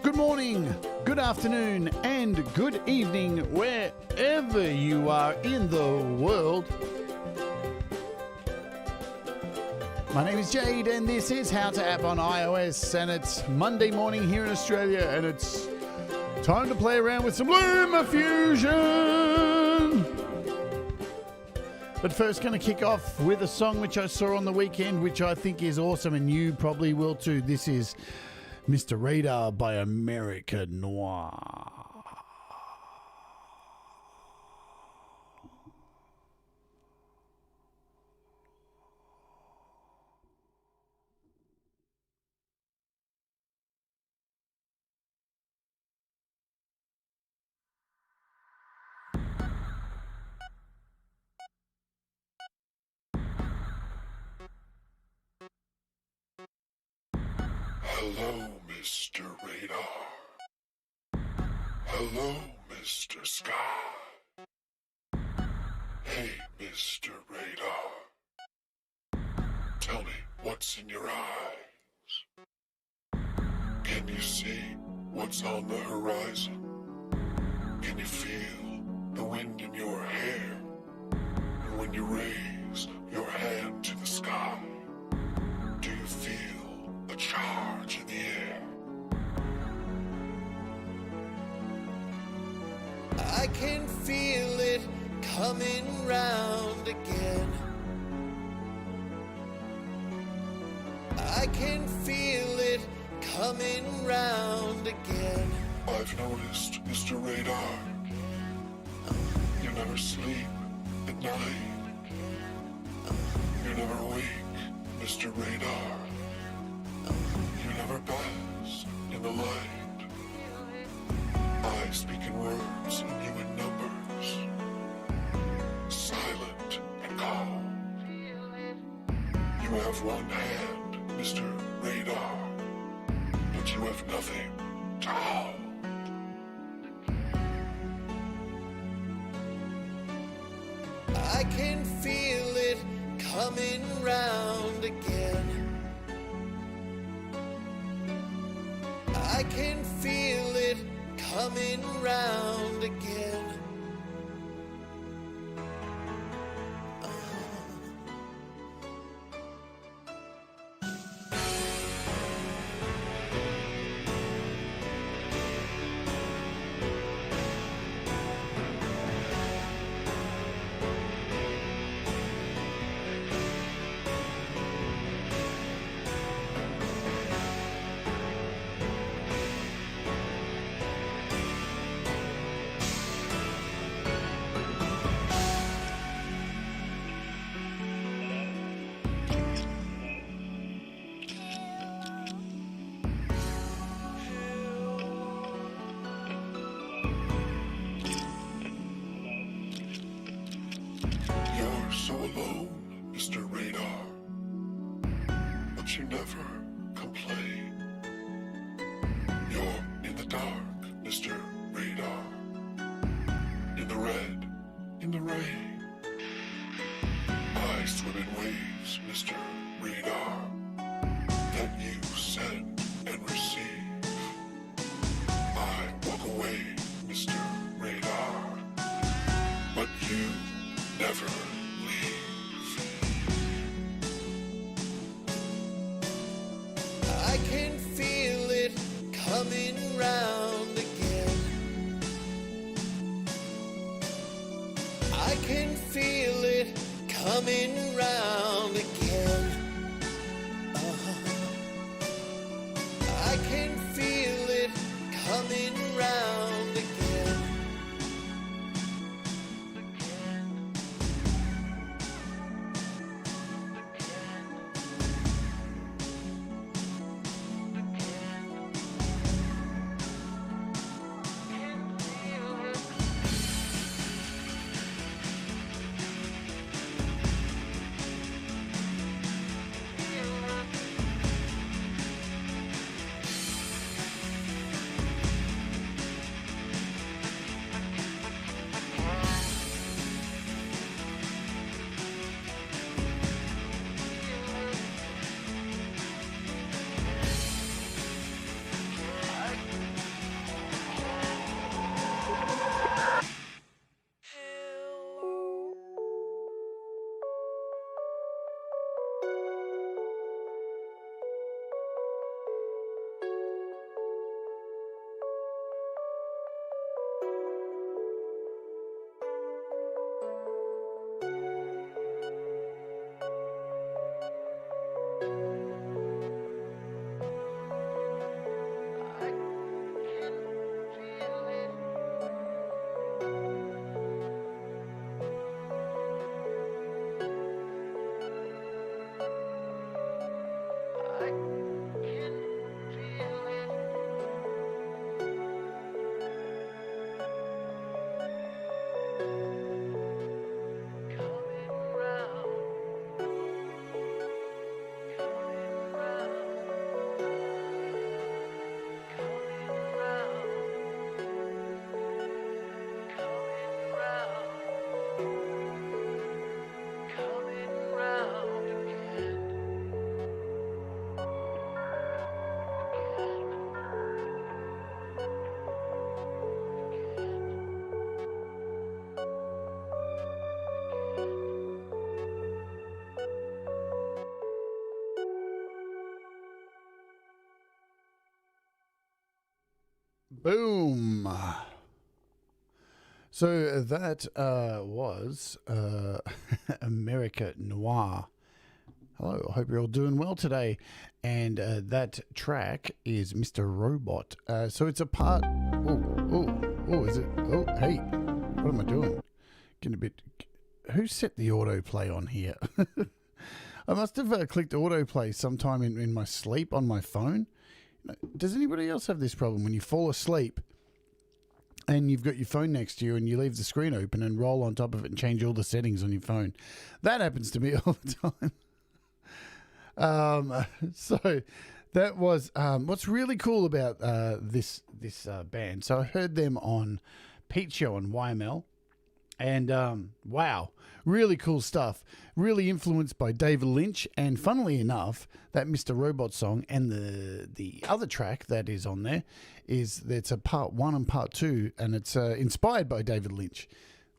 Good morning, good afternoon, and good evening, wherever you are in the world. My name is Jade, and this is How to App on iOS, and it's Monday morning here in Australia, and it's time to play around with some LumaFusion. But first, going to kick off with a song which I saw on the weekend, which I think is awesome, and you probably will too. This is Mr. Radar by America Noir. Hello, Mr. Radar. Hello, Mr. Sky. Hey, Mr. Radar. Tell me what's in your eyes. Can you see what's on the horizon? Can you feel the wind in your hair? And when you raise your hand to the sky, do you feel a charge in the air? I can feel it coming round again. I can feel it coming round again. I've noticed, Mr. Radar, you never sleep at night. You never wake, Mr. Radar. You never bask in the light. I speak in words and you in numbers, silent and calm. You have one hand, Mr. Radar, but you have nothing to hold. I can feel it coming round again. I can feel it coming round again. You're so alone, Mr. Radar, but you never complain. You're in the dark, Mr. Radar, in the red, in the rain. I swim in waves, Mr. Radar, that you send and receive. I walk away, Mr. Radar, but you never leave. I can feel it coming round again. I can feel it coming round again. I can feel it coming round again. Boom. So that was America Noir. Hello, I hope you're all doing well today. And that track is Mr. Robot. So it's a part... Oh, is it? Oh, hey, what am I doing? Getting a bit... Who set the autoplay on here? I must have clicked autoplay sometime in my sleep on my phone. Does anybody else have this problem when you fall asleep and you've got your phone next to you and you leave the screen open and roll on top of it and change all the settings on your phone? That happens to me all the time. So that was what's really cool about this band. So I heard them on Pete's show on YML. And wow, really cool stuff. Really influenced by David Lynch, and funnily enough, that Mr. Robot song and the other track that is on there it's a part 1 and part 2, and it's inspired by David Lynch,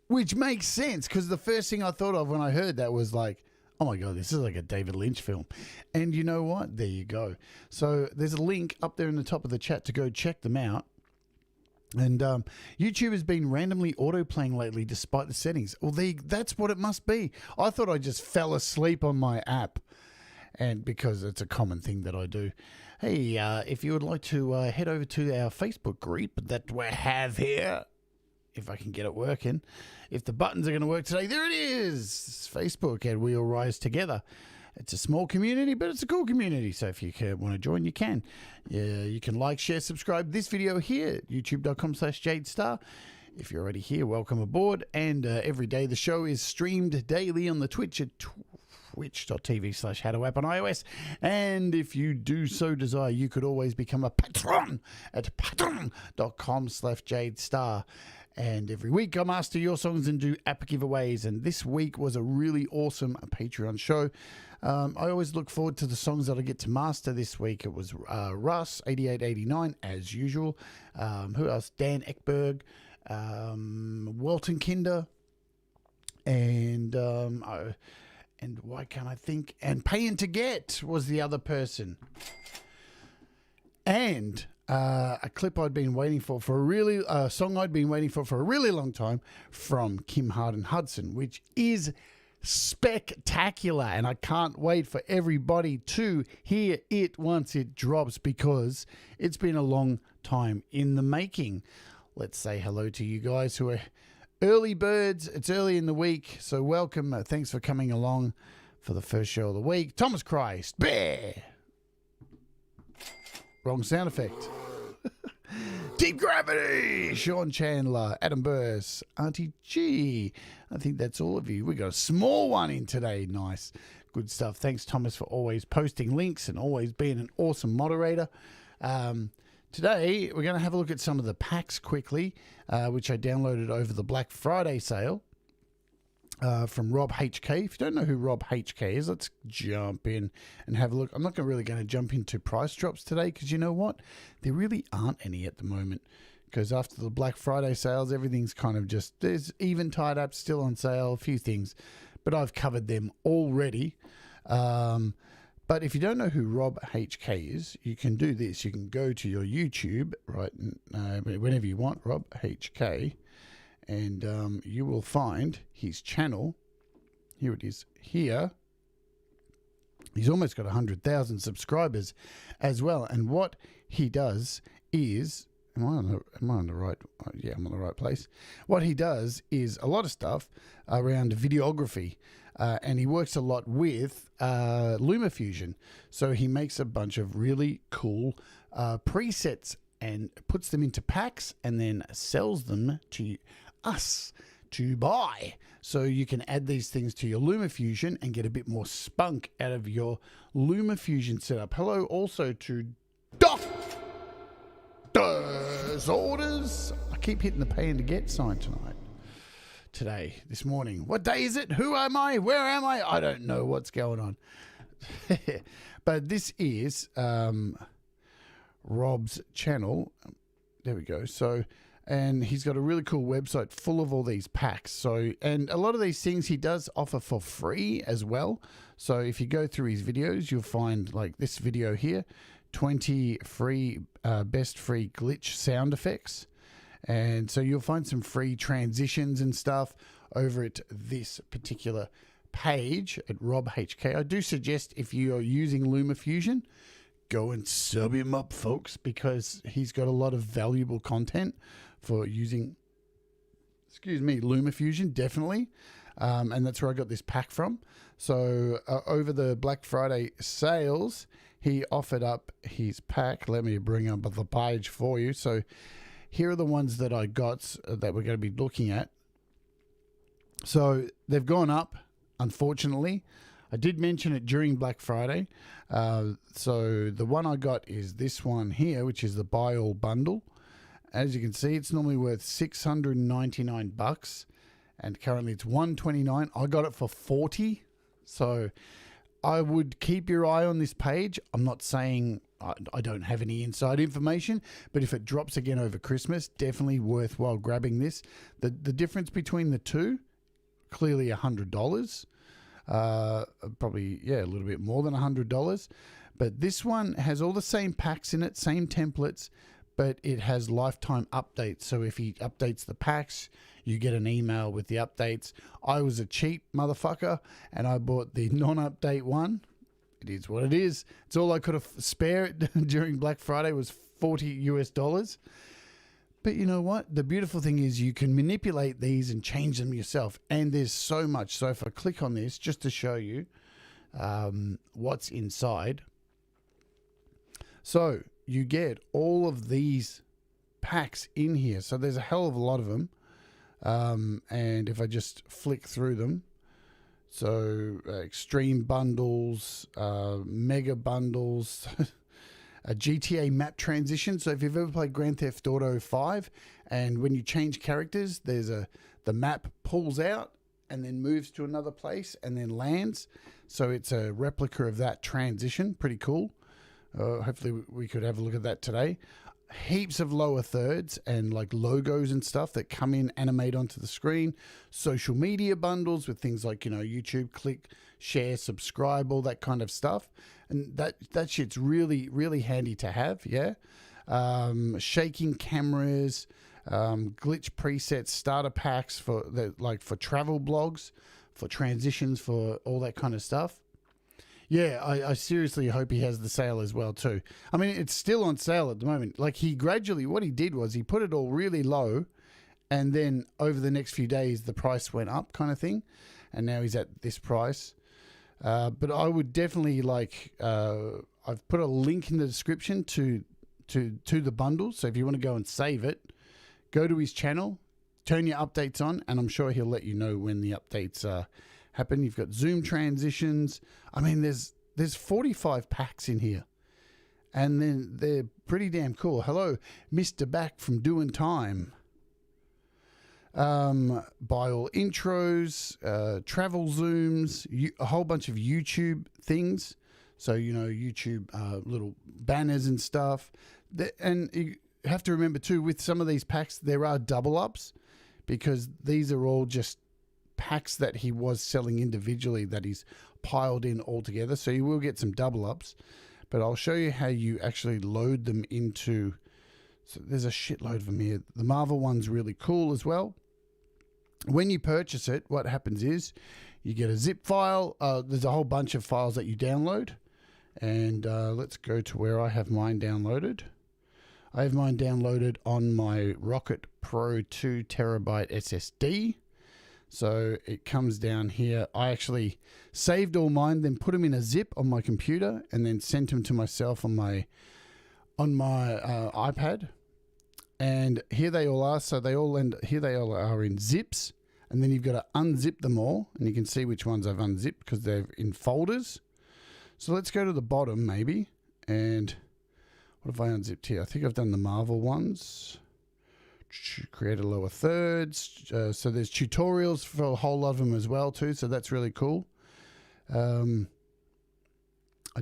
which makes sense because the first thing I thought of when I heard that was like, oh my God, this is like a David Lynch film. And you know what? There you go. So there's a link up there in the top of the chat to go check them out. And YouTube has been randomly auto-playing lately despite the settings. Well, that's what it must be. I thought I just fell asleep on my app, and because it's a common thing that I do. Hey, if you would like to head over to our Facebook group that we have here, if I can get it working, if the buttons are going to work today, there it is. It's Facebook, and we all rise together. It's a small community, but it's a cool community. So if you want to join, you can. You can like, share, subscribe this video here at youtube.com/Jade Starr. If you're already here, welcome aboard. And every day the show is streamed daily on the Twitch at twitch.tv/HowToApp on iOS. And if you do so desire, you could always become a patron at patreon.com/Jade Starr. And every week I master your songs and do app giveaways. And this week was a really awesome Patreon show. I always look forward to the songs that I get to master. This week it was Russ, 8889, as usual. Who else? Dan Ekberg, Welton Kinder, and why can't I think? And Paying to Get was the other person. And a clip I'd been waiting for a song I'd been waiting for a really long time from Kim Harden Hudson, which is spectacular, and I can't wait for everybody to hear it once it drops because it's been a long time in the making. Let's say hello to you guys who are early birds. It's early in the week, so welcome. Thanks for coming along for the first show of the week. Thomas Christ, Bear. Wrong sound effect. Deep Gravity, Sean Chandler, Adam Burse, Auntie G. I think that's all of you. We got a small one in today. Nice. Good stuff. Thanks, Thomas, for always posting links and always being an awesome moderator. Today, we're going to have a look at some of the packs quickly, which I downloaded over the Black Friday sale. From RobHK. If you don't know who RobHK is, let's jump in and have a look. I'm not really going to jump into price drops today because you know what? There really aren't any at the moment because after the Black Friday sales, everything's kind of just, there's Eventide apps still on sale, a few things, but I've covered them already. But if you don't know who RobHK is, you can do this. You can go to your YouTube, right, whenever you want, RobHK, and you will find his channel. Here it is. Here, he's almost got 100,000 subscribers as well. And what he does is, am I on the right? Yeah, I'm on the right place. What he does is a lot of stuff around videography, and he works a lot with LumaFusion. So he makes a bunch of really cool presets and puts them into packs and then sells them to us to buy. So you can add these things to your LumaFusion and get a bit more spunk out of your LumaFusion setup. Hello also to Doctor's Orders. I keep hitting the Paying to Get sign this morning. What day is it? Who am I? Where am I? I don't know what's going on. But this is Rob's channel. There we go. So, and he's got a really cool website full of all these packs. So, and a lot of these things he does offer for free as well. So if you go through his videos, you'll find like this video here, 20 free best free glitch sound effects. And so you'll find some free transitions and stuff over at this particular page at RobHK. I do suggest if you are using LumaFusion, go and sub him up, folks, because he's got a lot of valuable content for using, LumaFusion, definitely. And that's where I got this pack from. So over the Black Friday sales, he offered up his pack. Let me bring up the page for you. So here are the ones that I got that we're going to be looking at. So they've gone up, unfortunately. I did mention it during Black Friday. So the one I got is this one here, which is the Buy All Bundle. As you can see, it's normally worth $699, and currently it's $129. I got it for $40. So I would keep your eye on this page. I'm not saying I don't have any inside information, but if it drops again over Christmas, definitely worthwhile grabbing this. The difference between the two, clearly $100. Probably, a little bit more than $100. But this one has all the same packs in it, same templates, but it has lifetime updates. So if he updates the packs, you get an email with the updates. I was a cheap motherfucker, and I bought the non-update one. It is what it is. It's all I could have spared during Black Friday was $40. But you know what? The beautiful thing is you can manipulate these and change them yourself. And there's so much. So if I click on this, just to show you what's inside. So you get all of these packs in here. So there's a hell of a lot of them. And if I just flick through them, so extreme bundles, mega bundles, a GTA map transition. So if you've ever played Grand Theft Auto 5, and when you change characters, the map pulls out and then moves to another place and then lands. So it's a replica of that transition. Pretty cool. Hopefully we could have a look at that today. Heaps of lower thirds and like logos and stuff that come in, animate onto the screen. Social media bundles with things like, YouTube, click, share, subscribe, all that kind of stuff. And that shit's really, really handy to have. Yeah. Shaking cameras, glitch presets, starter packs for travel blogs, for transitions, for all that kind of stuff. Yeah, I seriously hope he has the sale as well too. I mean, it's still on sale at the moment. Like what he did was he put it all really low, and then over the next few days the price went up, kind of thing, and now he's at this price. But I would definitely I've put a link in the description to the bundle. So if you want to go and save it, go to his channel, turn your updates on, and I'm sure he'll let you know when the updates happen. You've got zoom transitions. I mean, there's 45 packs in here, and then they're pretty damn cool. Hello, Mr. Back from Doing Time. Buy all intros, travel zooms, a whole bunch of YouTube things. So, YouTube little banners and stuff. And you have to remember too, with some of these packs, there are double ups, because these are all just packs that he was selling individually that he's piled in all together. So you will get some double ups, but I'll show you how you actually load them into. So there's a shitload of them here. The Marvel one's really cool as well. When you purchase it, what happens is you get a zip file. There's a whole bunch of files that you download, and let's go to where I have mine downloaded. I have mine downloaded on my Rocket Pro 2 terabyte SSD. So it comes down here. I actually saved all mine, then put them in a zip on my computer, and then sent them to myself on my iPad. And here they all are. So here they all are in zips, and then you've got to unzip them all, and you can see which ones I've unzipped because they're in folders. So let's go to the bottom maybe. And what have I unzipped here? I think I've done the Marvel ones. Create a lower thirds. So there's tutorials for a whole lot of them as well too. So that's really cool. I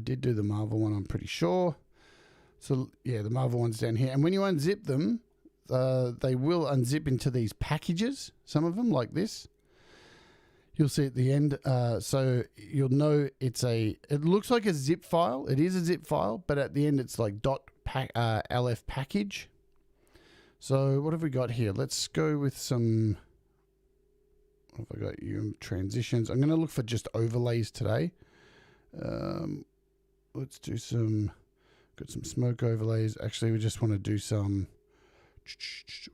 did do the Marvel one, I'm pretty sure. So yeah, the Marvel one's down here. And when you unzip them, they will unzip into these packages. Some of them like this. You'll see at the end, so you'll know it looks like a zip file. It is a zip file, but at the end it's like .lf package. So what have we got here? Let's go with some, what have I got? Transitions. I'm going to look for just overlays today. Let's do got some smoke overlays. Actually, we just want to do some,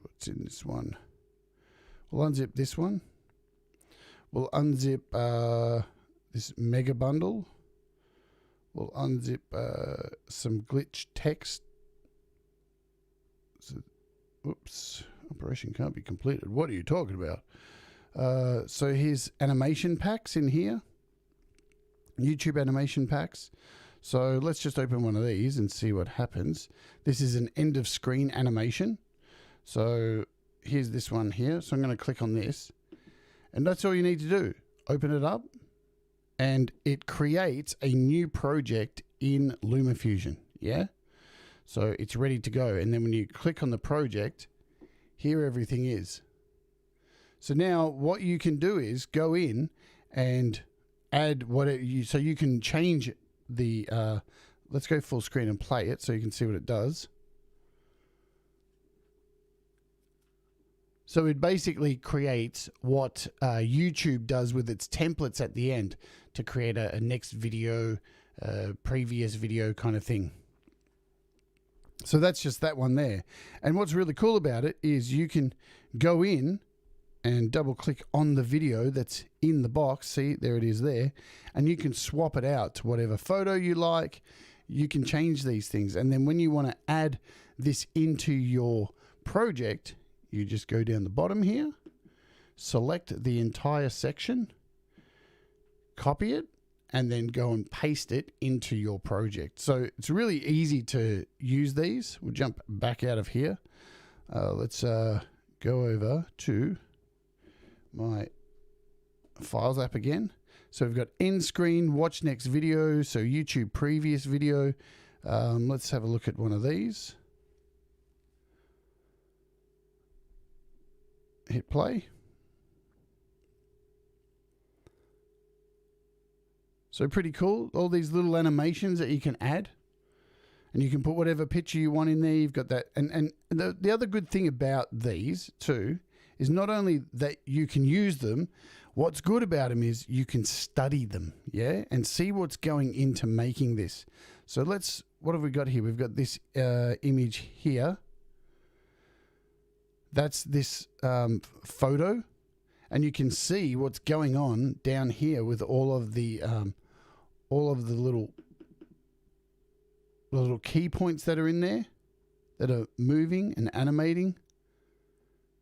what's in this one? We'll unzip this one. We'll unzip this mega bundle. We'll unzip some glitch text. So, oops, operation can't be completed. What are you talking about? So here's animation packs in here. YouTube animation packs. So let's just open one of these and see what happens. This is an end of screen animation. So here's this one here. So I'm going to click on this. And that's all you need to do. Open it up and it creates a new project in LumaFusion. Yeah. So it's ready to go. And then when you click on the project, here everything is. So now what you can do is go in and add so you can change the, let's go full screen and play it so you can see what it does. So it basically creates what YouTube does with its templates at the end to create a next video, previous video kind of thing. So that's just that one there. And what's really cool about it is you can go in and double click on the video that's in the box. See, there it is there. And you can swap it out to whatever photo you like. You can change these things. And then when you want to add this into your project, you just go down the bottom here, select the entire section, copy it, and then go and paste it into your project. So it's really easy to use these. We'll jump back out of here. Let's go over to my Files app again. So we've got end screen, watch next video, so YouTube previous video. Let's have a look at one of these. Hit play. So pretty cool. All these little animations that you can add. And you can put whatever picture you want in there. You've got that. And the other good thing about these too is not only that you can use them, what's good about them is you can study them, yeah, and see what's going into making this. So what have we got here? We've got this image here. That's this photo, and you can see what's going on down here with all of the little key points that are in there that are moving and animating.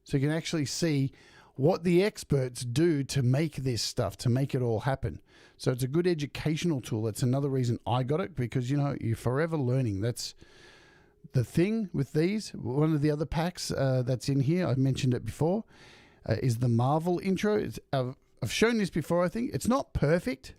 So you can actually see what the experts do to make this stuff, to make it all happen. So it's a good educational tool. That's another reason I got it, because, you know, you're forever learning. That's the thing with these. One of the other packs that's in here, I've mentioned it before, is the Marvel intro. I've shown this before, I think. It's not perfect.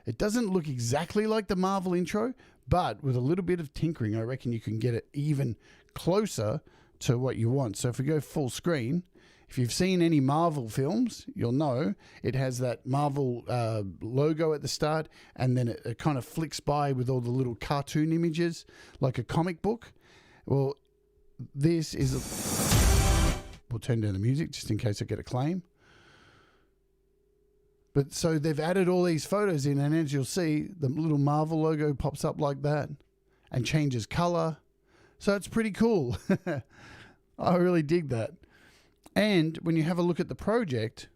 It doesn't look exactly like the Marvel intro, but with a little bit of tinkering, I reckon you can get it even closer to what you want. So if we go full screen, if you've seen any Marvel films, you'll know it has that Marvel logo at the start, and then it kind of flicks by with all the little cartoon images like a comic book. Well, this is we'll turn down the music just in case I get a claim. But so they've added all these photos in, and as you'll see, the little Marvel logo pops up like that and changes color. So it's pretty cool. I really dig that. And when you have a look at the project,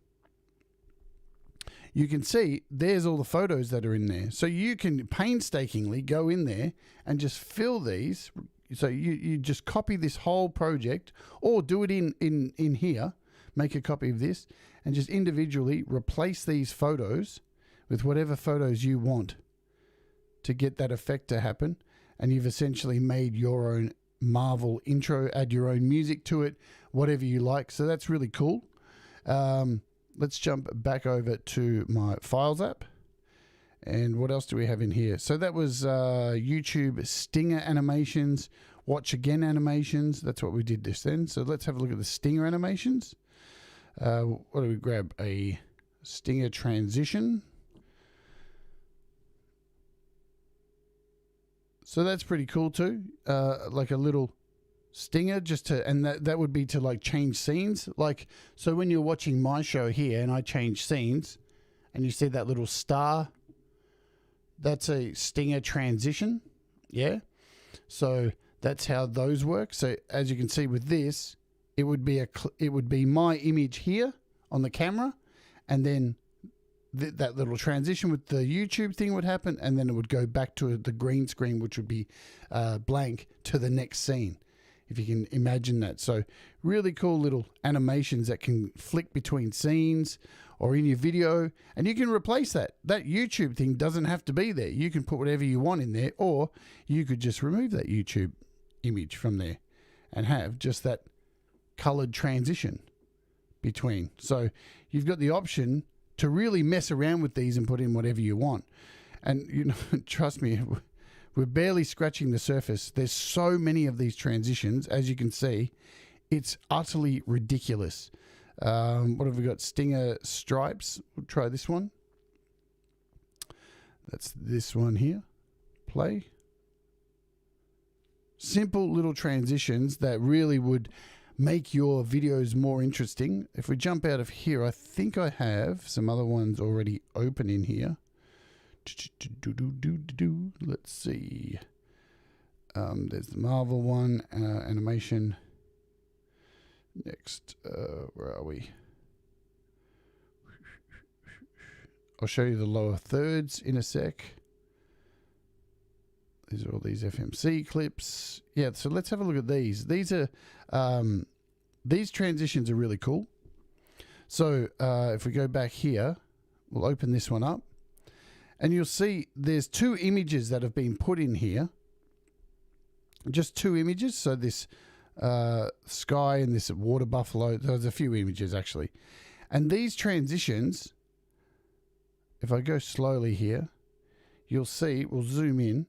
you can see there's all the photos that are in there. So you can painstakingly go in there and just fill these. So you just copy this whole project, or do it in here, make a copy of this, and just individually replace these photos with whatever photos you want to get that effect to happen. And you've essentially made your own Marvel intro, add your own music to it, whatever you like. So that's really cool. Let's jump back over to my Files app. And what else do we have in here? So that was YouTube stinger animations, watch again animations. That's what we did this then. So let's have a look at the stinger animations. What do we grab? A Stinger transition. So that's pretty cool too. Like a little stinger just to, and that would be to like change scenes. Like, so when you're watching my show here and I change scenes and you see that little star, that's a stinger transition. Yeah. So that's how those work. So as you can see with this, it would be my image here on the camera, and then that little transition with the YouTube thing would happen, and then it would go back to the green screen, which would be blank, to the next scene, if you can imagine that. So really cool little animations that can flick between scenes or in your video, and you can replace that. That YouTube thing doesn't have to be there. You can put whatever you want in there, or you could just remove that YouTube image from there and have just that colored transition between. So you've got the option to really mess around with these and put in whatever you want. And you know, trust me, we're barely scratching the surface. There's so many of these transitions, as you can see. It's utterly ridiculous. What have we got? Stinger stripes. We'll try this one. That's this one here. Play. Simple little transitions that really would make your videos more interesting. If we jump out of here, I think I have some other ones already open in here. Let's see. There's the Marvel one, animation. Next, where are we? I'll show you the lower thirds in a sec. These are all these FMC clips. Yeah, so let's have a look at these. These are these transitions are really cool. So if we go back here, we'll open this one up, and you'll see there's two images that have been put in here. Just two images. So this sky and this water buffalo. There's a few images actually, and these transitions, if I go slowly here, you'll see, we'll zoom in.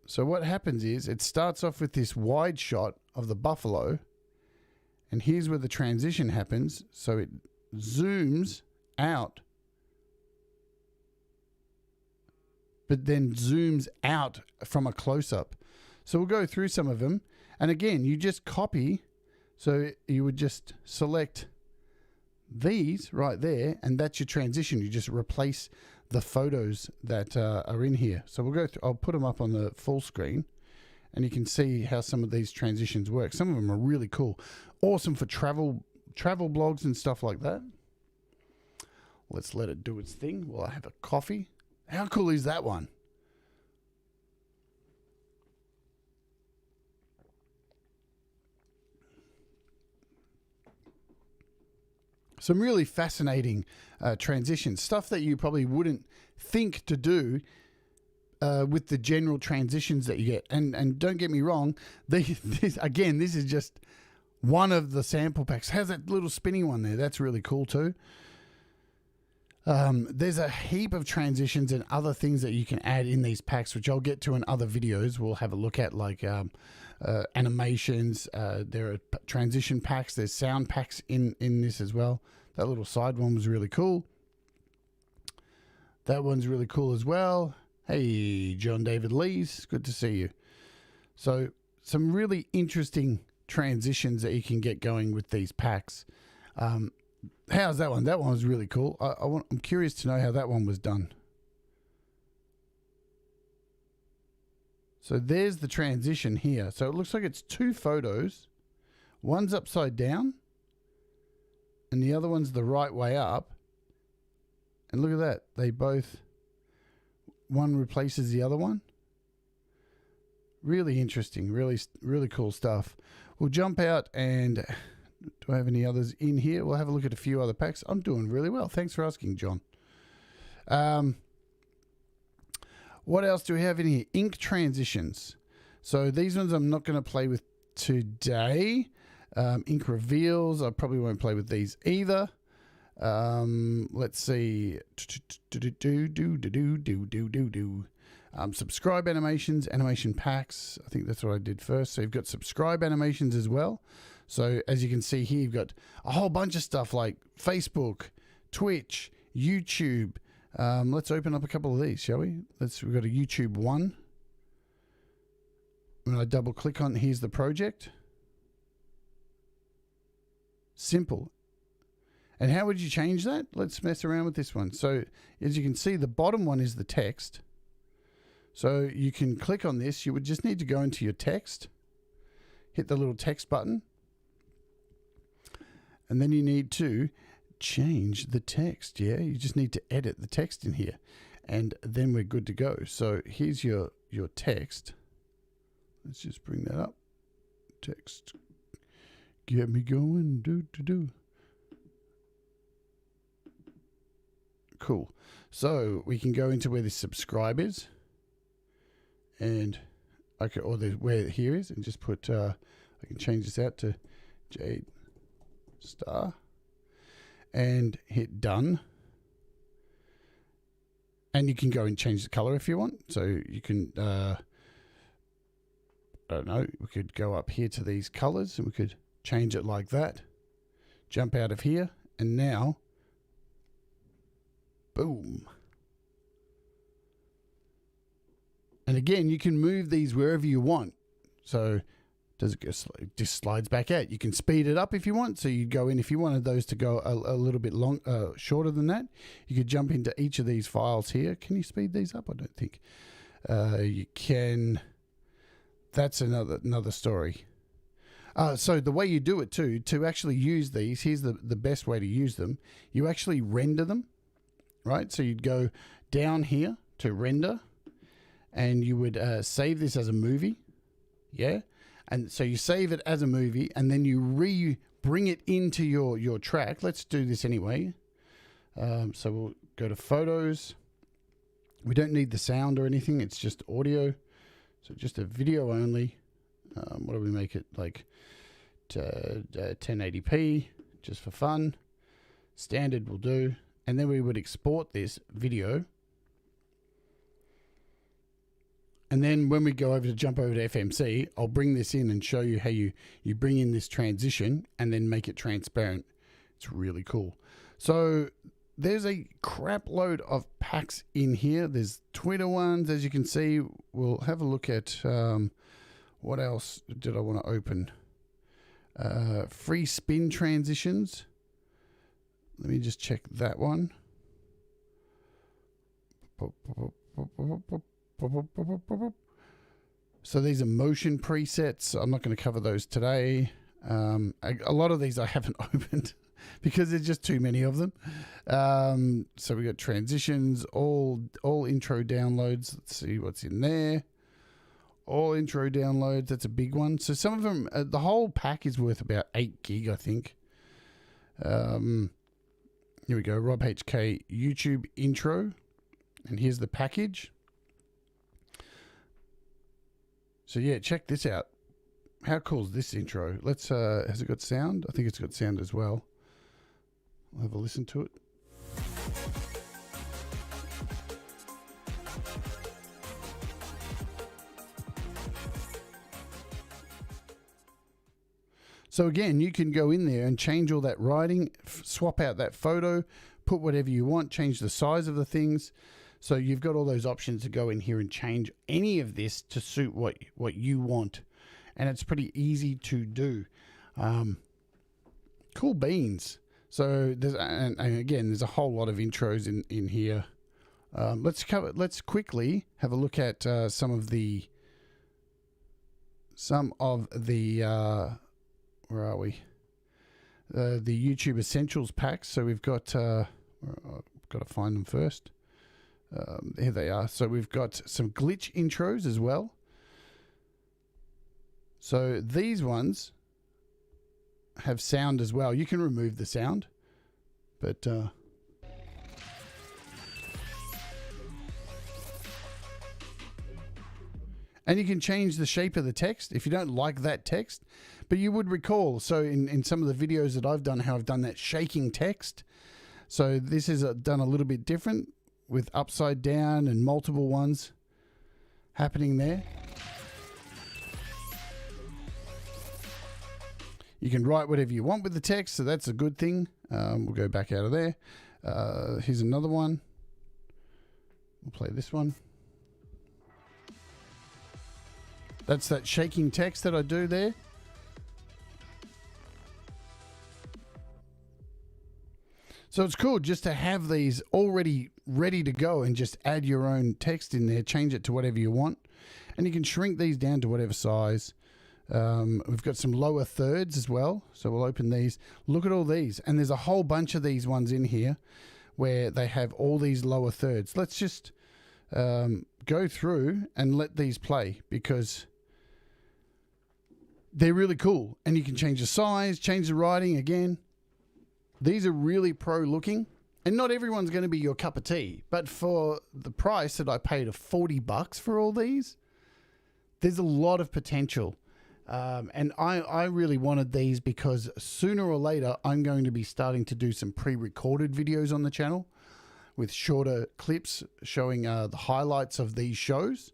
So what happens is it starts off with this wide shot of the buffalo, and here's where the transition happens. So it zooms out, but then zooms out from a close-up. So we'll go through some of them. And again, you just copy. So you would just select these right there, and that's your transition. You just replace the photos that are in here. So we'll go through, I'll put them up on the full screen, and you can see how some of these transitions work. Some of them are really cool. Awesome for travel blogs and stuff like that. Let's let it do its thing while I have a coffee. How cool is that one? Some really fascinating transitions, stuff that you probably wouldn't think to do with the general transitions that you get. And don't get me wrong, this is just one of the sample packs. How's that little spinning one there? That's really cool too. There's a heap of transitions and other things that you can add in these packs, which I'll get to in other videos. We'll have a look at, like animations. There are transition packs. There's sound packs in this as well. That little side one was really cool. That one's really cool as well. Hey, John David Lees, good to see you. So some really interesting transitions that you can get going with these packs. How's that one? That one was really cool. I'm curious to know how that one was done. So there's the transition here. So it looks like it's two photos. One's upside down, and the other one's the right way up. And look at that. They both, one replaces the other one. Really interesting. Really, really cool stuff. We'll jump out and... Do I have any others in here? We'll have a look at a few other packs. I'm doing really well. Thanks for asking, John. What else do we have in here? Ink transitions. So these ones I'm not going to play with today. Ink reveals. I probably won't play with these either. Let's see. Subscribe animations, animation packs. I think that's what I did first. So you've got subscribe animations as well. So as you can see here, you've got a whole bunch of stuff like Facebook, Twitch, YouTube. Let's open up a couple of these, shall we? We've got a YouTube one. When I double click on, here's the project. Simple. And how would you change that? Let's mess around with this one. So as you can see, the bottom one is the text. So you can click on this. You would just need to go into your text, hit the little text button, and then you need to change the text. Yeah, you just need to edit the text in here, and then we're good to go. So here's your text. Let's just bring that up. Text. Get me going. Do. Cool. So we can go into where the subscribe is, and okay, or where here is, and just put. I can change this out to Jade, Starr, and hit done. And you can go and change the color if you want. So you can. I don't know. We could go up here to these colors, and we could change it like that. Jump out of here, and now. Boom. And again, you can move these wherever you want. So does it just slides back out. You can speed it up if you want. So you go in, if you wanted those to go a little bit shorter than that, you could jump into each of these files here. Can you speed these up? I don't think you can. That's another story. So the way you do it too, to actually use these, here's the best way to use them. You actually render them. Right, so you'd go down here to render, and you would save this as a movie, yeah? And so you save it as a movie, and then you bring it into your track. Let's do this anyway. So we'll go to photos. We don't need the sound or anything. It's just audio. So just a video only. What do we make it? Like 1080p, just for fun. Standard will do. And then we would export this video. And then when we jump over to FMC, I'll bring this in and show you how you bring in this transition and then make it transparent. It's really cool. So there's a crap load of packs in here. There's Twitter ones, as you can see. We'll have a look at what else did I want to open? Free spin transitions. Let me just check that one. So these are motion presets. I'm not going to cover those today. A lot of these I haven't opened because there's just too many of them. So we got transitions, all intro downloads. Let's see what's in there. All intro downloads. That's a big one. So some of them, the whole pack is worth about 8 gig, I think. Here we go, RobHK YouTube intro, and here's the package. So yeah, check this out. How cool is this intro? Let's, has it got sound? I think it's got sound as well. I'll have a listen to it. So again, you can go in there and change all that writing, swap out that photo, put whatever you want, change the size of the things. So you've got all those options to go in here and change any of this to suit what you want. And it's pretty easy to do. Cool beans. So there's, and again, there's a whole lot of intros in here. Let's quickly have a look at some of the where are we? The YouTube Essentials packs. So we've got, I've got to find them first. Here they are. So we've got some glitch intros as well. So these ones have sound as well. You can remove the sound, but and you can change the shape of the text if you don't like that text. But you would recall, so in some of the videos that I've done, how I've done that shaking text. So this is done a little bit different with upside down and multiple ones. happening there. You can write whatever you want with the text, so that's a good thing. We'll go back out of there. Here's another one. We'll play this one. That's that shaking text that I do there. So it's cool just to have these already ready to go and just add your own text in there, change it to whatever you want. And you can shrink these down to whatever size. We've got some lower thirds as well. So we'll open these. Look at all these. And there's a whole bunch of these ones in here where they have all these lower thirds. Let's just go through and let these play because they're really cool. And you can change the size, change the writing again. These are really pro looking. And not everyone's going to be your cup of tea. But for the price that I paid of $40 for all these, there's a lot of potential. And I really wanted these because sooner or later, I'm going to be starting to do some pre-recorded videos on the channel with shorter clips showing the highlights of these shows.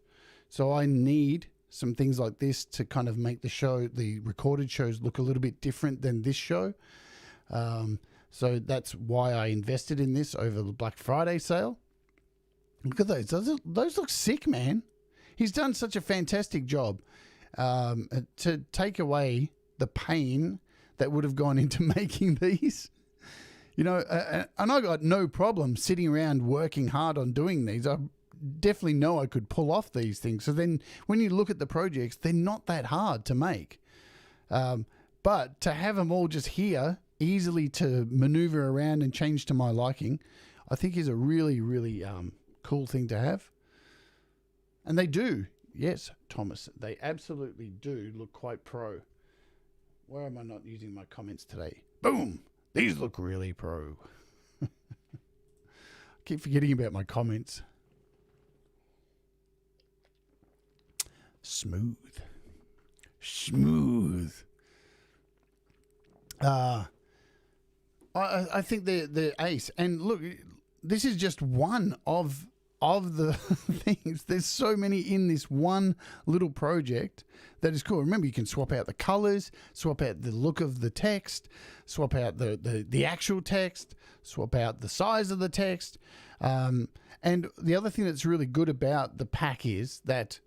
So I need some things like this to kind of make the recorded shows look a little bit different than this show. So that's why I invested in this over the Black Friday sale. Look at those. Those look sick, man. He's done such a fantastic job to take away the pain that would have gone into making these. You know, and I got no problem sitting around working hard on doing these. I definitely know I could pull off these things. So then when you look at the projects, they're not that hard to make. But to have them all just here, easily to maneuver around and change to my liking, I think is a really, really cool thing to have. And they do. Yes, Thomas, they absolutely do look quite pro. Where am I not using my comments today? Boom! These look really pro. I keep forgetting about my comments. Smooth. I think they're ace. And look, this is just one of the things. There's so many in this one little project that is cool. Remember, you can swap out the colors, swap out the look of the text, swap out the actual text, swap out the size of the text. And the other thing that's really good about the pack is that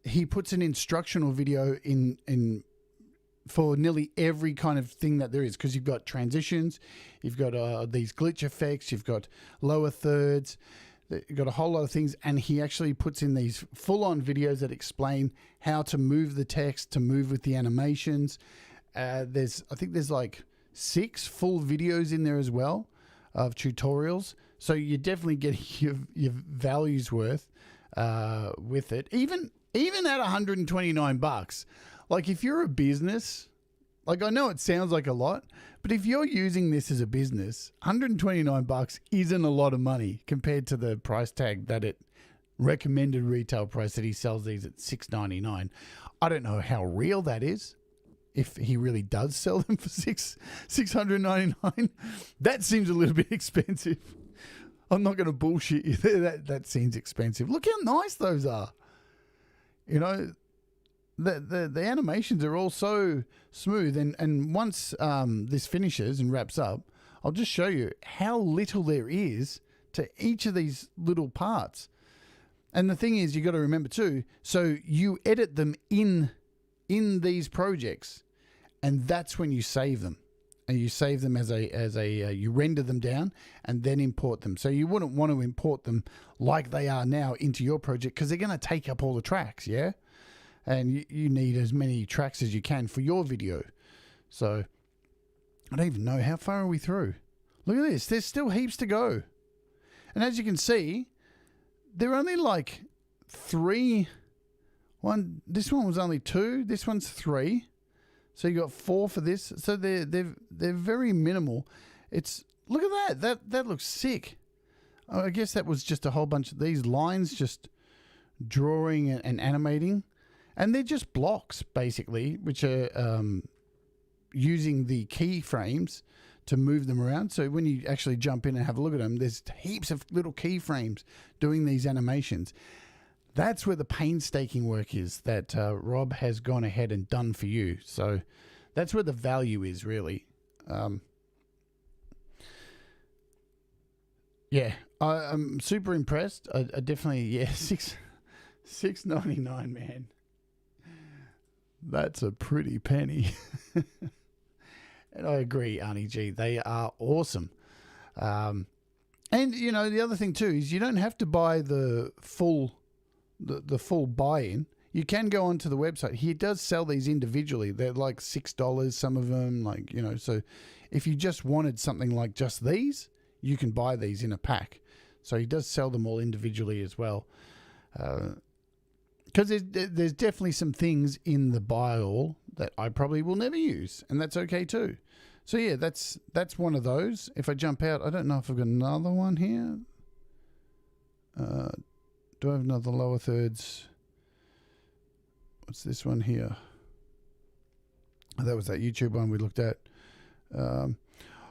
he puts an instructional video in for nearly every kind of thing that there is, because you've got transitions, you've got these glitch effects, you've got lower thirds, you've got a whole lot of things, and he actually puts in these full-on videos that explain how to move the text, to move with the animations. I think there's like 6 full videos in there as well of tutorials, so you definitely get your value's worth with it, even at $129. Like, if you're a business, like, I know it sounds like a lot, but if you're using this as a business, $129 isn't a lot of money compared to the price tag that it recommended retail price that he sells these at $6.99. I don't know how real that is. If he really does sell them for $699, that seems a little bit expensive. I'm not going to bullshit you. That seems expensive. Look how nice those are. You know, the animations are all so smooth, and once this finishes and wraps up, I'll just show you how little there is to each of these little parts. And the thing is, you got to remember too, so you edit them in these projects, and that's when you save them. And you save them you render them down and then import them. So you wouldn't want to import them like they are now into your project, because they're going to take up all the tracks, yeah? And you need as many tracks as you can for your video. So I don't even know, how far are we through? Look at this. There's still heaps to go. And as you can see, they're only like 3. This one was only 2. This one's 3. So you got 4 for this. So they're very minimal. Look at that. That looks sick. I guess that was just a whole bunch of these lines just drawing and animating. And they're just blocks, basically, which are using the keyframes to move them around. So when you actually jump in and have a look at them, there's heaps of little keyframes doing these animations. That's where the painstaking work is that Rob has gone ahead and done for you. So that's where the value is, really. Yeah, I'm super impressed. I definitely, yeah, $6.99, man. That's a pretty penny. And I agree, Arnie G. They are awesome. And, you know, the other thing too is you don't have to buy the full buy-in. You can go onto the website. He does sell these individually. They're like $6, some of them, like, you know. So if you just wanted something like just these, you can buy these in a pack. So he does sell them all individually as well. Because there's definitely some things in the buy-all that I probably will never use, and that's okay too. So yeah, that's one of those. If I jump out, I don't know if I've got another one here. Do I have another lower thirds? What's this one here? Oh, that was that YouTube one we looked at. All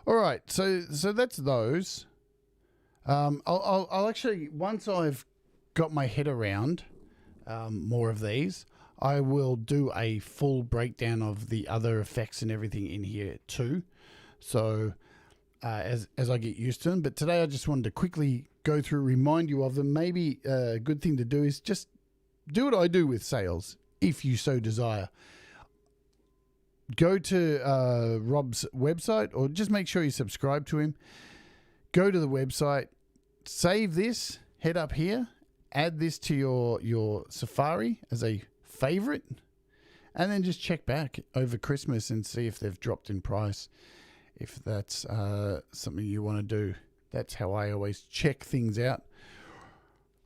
right, so that's those. I'll actually, once I've got my head around more of these, I will do a full breakdown of the other effects and everything in here too. So as I get used to them. But today I just wanted to quickly go through, remind you of them. Maybe a good thing to do is just do what I do with sales, if you so desire. Go to Rob's website, or just make sure you subscribe to him. Go to the website, save this, head up here, add this to your Safari as a favorite, and then just check back over Christmas and see if they've dropped in price, if that's something you want to do. That's how I always check things out.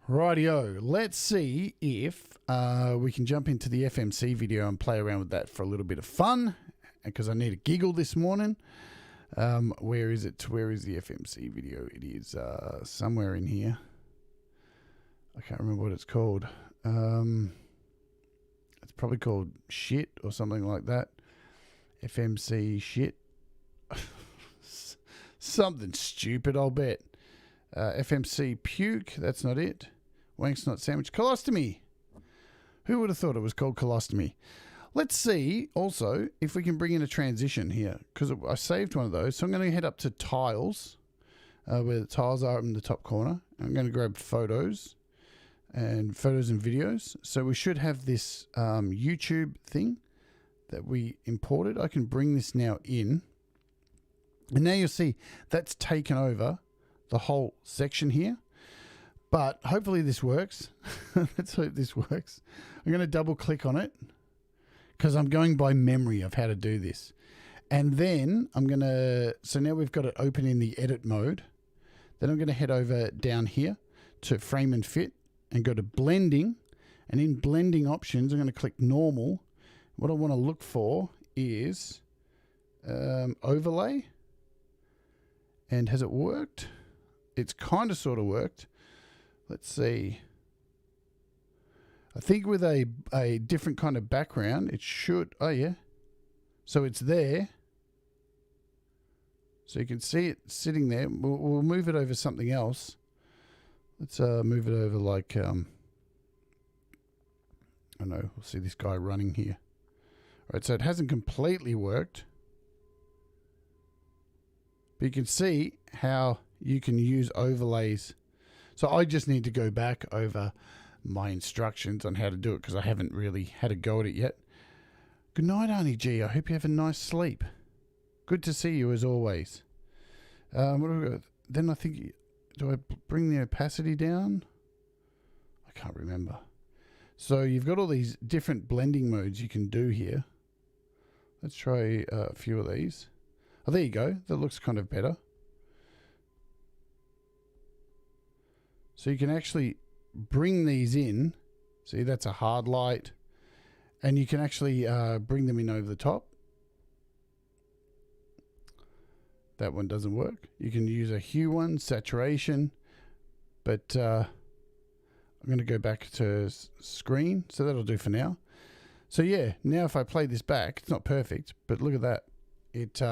Rightio, let's see if we can jump into the FMC video and play around with that for a little bit of fun, because I need a giggle this morning. Where is it? Where is the FMC video? It is somewhere in here. I can't remember what it's called. It's probably called shit or something like that. FMC shit. Something stupid, I'll bet. FMC puke. That's not it. Wank's not sandwich. Colostomy. Who would have thought it was called colostomy? Let's see also if we can bring in a transition here, because I saved one of those. So I'm going to head up to tiles, where the tiles are in the top corner. I'm going to grab photos and videos. So we should have this YouTube thing that we imported. I can bring this now in. And now you'll see that's taken over the whole section here. But hopefully this works. Let's hope this works. I'm going to double click on it, because I'm going by memory of how to do this. And then I'm going to, so now we've got it open in the edit mode. Then I'm going to head over down here to frame and fit and go to blending. And in blending options, I'm going to click normal. What I want to look for is overlay. And has it worked? It's kind of sort of worked. Let's see. I think with a different kind of background, it should... Oh, yeah. So it's there. So you can see it sitting there. We'll move it over something else. Let's move it over like... I don't know. We'll see this guy running here. All right, so it hasn't completely worked. But you can see how you can use overlays. So I just need to go back over my instructions on how to do it, because I haven't really had a go at it yet. Good night, Arnie G. I hope you have a nice sleep. Good to see you as always. What do we got? Then I think, do I bring the opacity down? I can't remember. So you've got all these different blending modes you can do here. Let's try a few of these. Oh, there you go. That looks kind of better. So you can actually bring these in. See, that's a hard light. And you can actually bring them in over the top. That one doesn't work. You can use a hue one, saturation. But I'm going to go back to screen. So that'll do for now. So yeah, now if I play this back, it's not perfect, but look at that. It...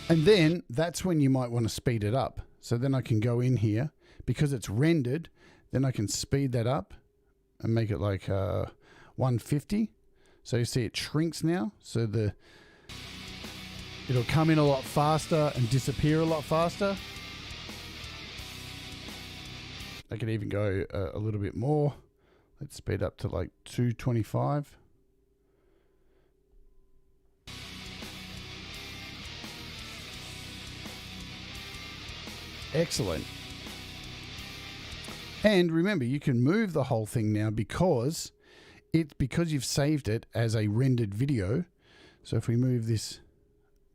And then that's when you might want to speed it up. So then I can go in here, because it's rendered, then I can speed that up and make it like 150. So you see it shrinks now. So it'll come in a lot faster and disappear a lot faster. I could even go a little bit more. Let's speed up to like 225. Excellent. And remember, you can move the whole thing now because you've saved it as a rendered video. So if we move this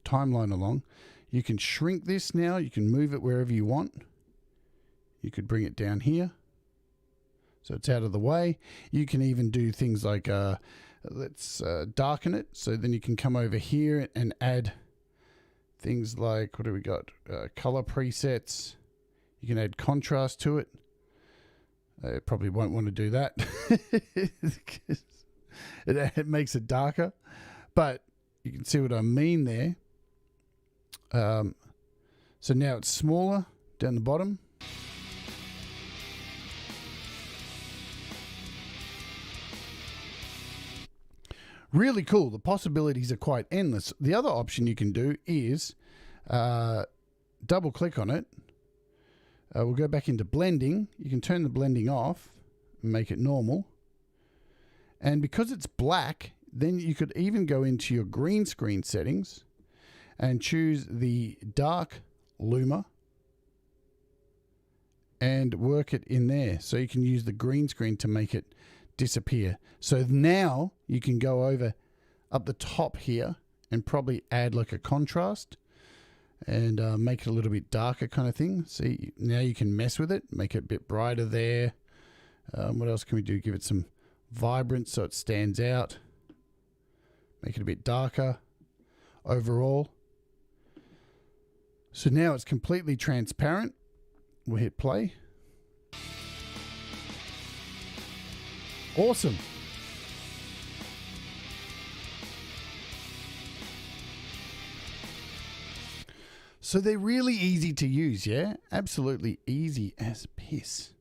timeline along, you can shrink this now. You can move it wherever you want. You could bring it down here, so it's out of the way. You can even do things like let's darken it. So then you can come over here and add things like, what do we got? Color presets. You can add contrast to it. I probably won't want to do that. It makes it darker, but you can see what I mean there. So now it's smaller down the bottom. Really cool. The possibilities are quite endless. The other option you can do is double click on it. We'll go back into blending. You can turn the blending off and make it normal. And because it's black, then you could even go into your green screen settings and choose the dark Luma and work it in there. So you can use the green screen to make it disappear. So now you can go over up the top here and probably add like a contrast and make it a little bit darker kind of thing. See, now you can mess with it, make it a bit brighter there. What else can we do? Give it some vibrance so it stands out. Make it a bit darker overall. So now it's completely transparent. We'll hit play. Awesome. So they're really easy to use, yeah? Absolutely easy as piss.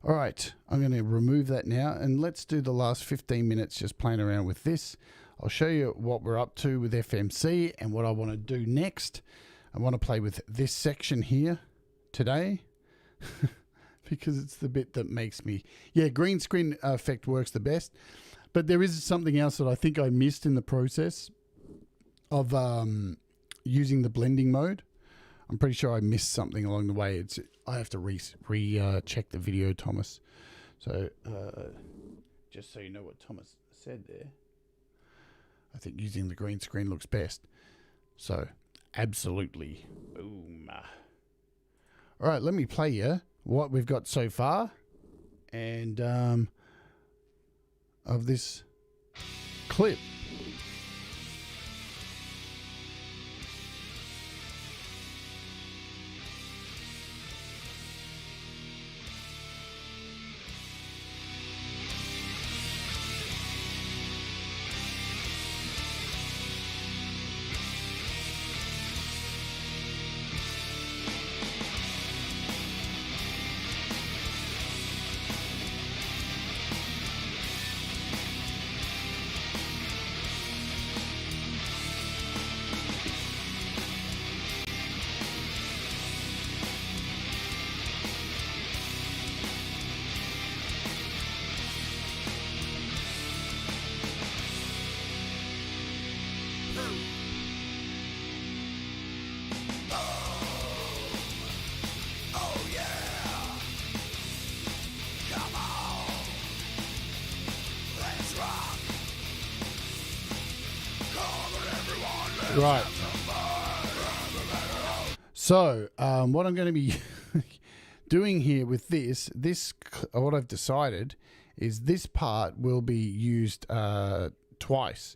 All right, I'm going to remove that now, and let's do the last 15 minutes just playing around with this. I'll show you what we're up to with FMC and what I want to do next. I want to play with this section here today because it's the bit that makes me... Yeah, green screen effect works the best, but there is something else that I think I missed in the process of using the blending mode. I'm pretty sure I missed something along the way. I have to check the video, Thomas. So just so you know what Thomas said there, I think using the green screen looks best. So absolutely, boom. All right, let me play you what we've got so far, and of this clip. Right. So, what I'm going to be doing here with this, what I've decided is this part will be used twice.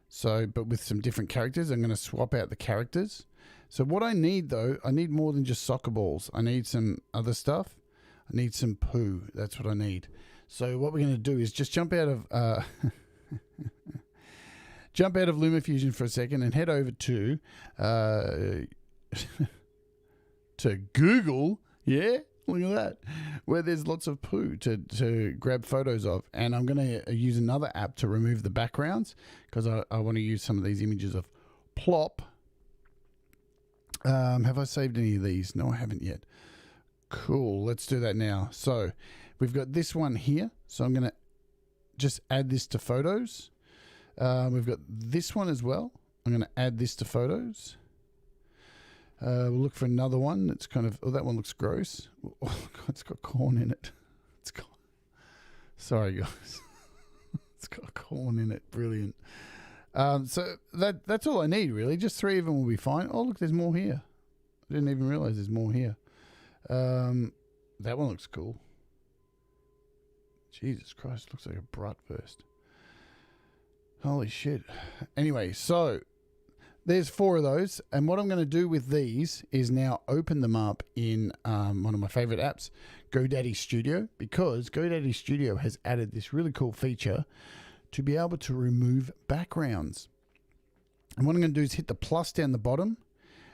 So, but with some different characters, I'm going to swap out the characters. So what I need though, I need more than just soccer balls. I need some other stuff. I need some poo. That's what I need. So what we're going to do is just jump out of jump out of LumaFusion for a second and head over to to Google. Yeah, look at that, where there's lots of poo to grab photos of. And I'm going to use another app to remove the backgrounds because I want to use some of these images of plop. Have I saved any of these? No, I haven't yet. Cool, let's do that now. So we've got this one here. So I'm going to just add this to photos. We've got this one as well. I'm going to add this to photos. We'll look for another one that's kind of... Oh, that one looks gross. Oh, God, it's got corn in it. Sorry, guys. It's got corn in it. Brilliant. So that's all I need, really. Just 3 of them will be fine. Oh, look, there's more here. I didn't even realize there's more here. That one looks cool. Jesus Christ, looks like a bratwurst. Holy shit. Anyway, so there's 4 of those, and what I'm going to do with these is now open them up in one of my favorite apps, GoDaddy Studio, because GoDaddy Studio has added this really cool feature to be able to remove backgrounds. And what I'm going to do is hit the plus down the bottom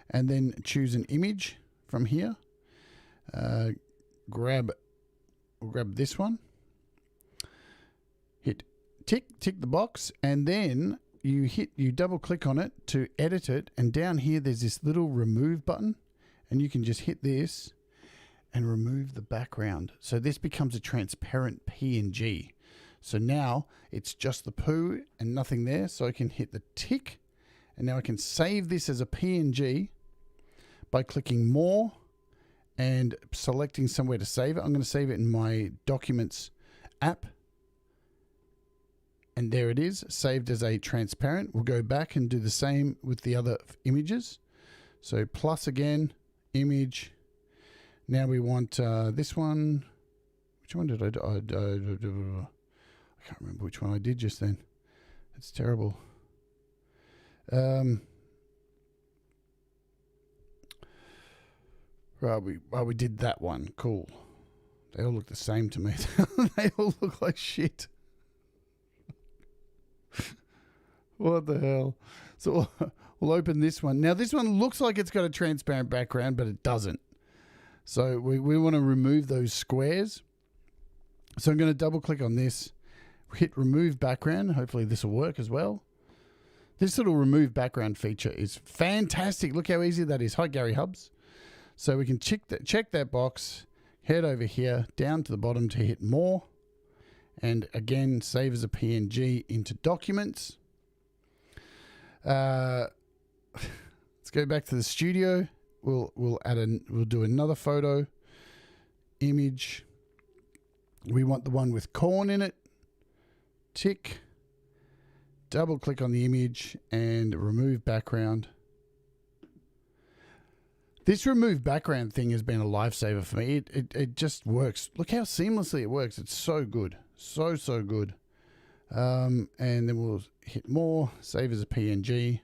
and then choose an image from here. We'll grab this one. Hit tick the box, and then you double click on it to edit it, and down here there's this little remove button, and you can just hit this and remove the background. So this becomes a transparent PNG. So now it's just the poo and nothing there. So I can hit the tick, and now I can save this as a PNG by clicking more and selecting somewhere to save it. I'm going to save it in my Documents app. And there it is, saved as a transparent. We'll go back and do the same with the other images. So plus again, image. Now we want this one. Which one did I do? I can't remember which one I did just then. It's terrible. Right, we did that one. Cool. They all look the same to me. They all look like shit. What the hell? So we'll open this one. Now this one looks like it's got a transparent background, but it doesn't. So we want to remove those squares. So I'm going to double click on this, hit remove background. Hopefully this will work as well. This little remove background feature is fantastic. Look how easy that is. Hi, Gary Hubs. So we can check that box, head over here, down to the bottom to hit more. And again, save as a PNG into Documents. Let's go back to the studio. We'll do another photo. Image. We want the one with corn in it. Tick. Double click on the image and remove background. This remove background thing has been a lifesaver for me. It just works. Look how seamlessly it works. It's so good. So good. And then we'll hit more, save as a PNG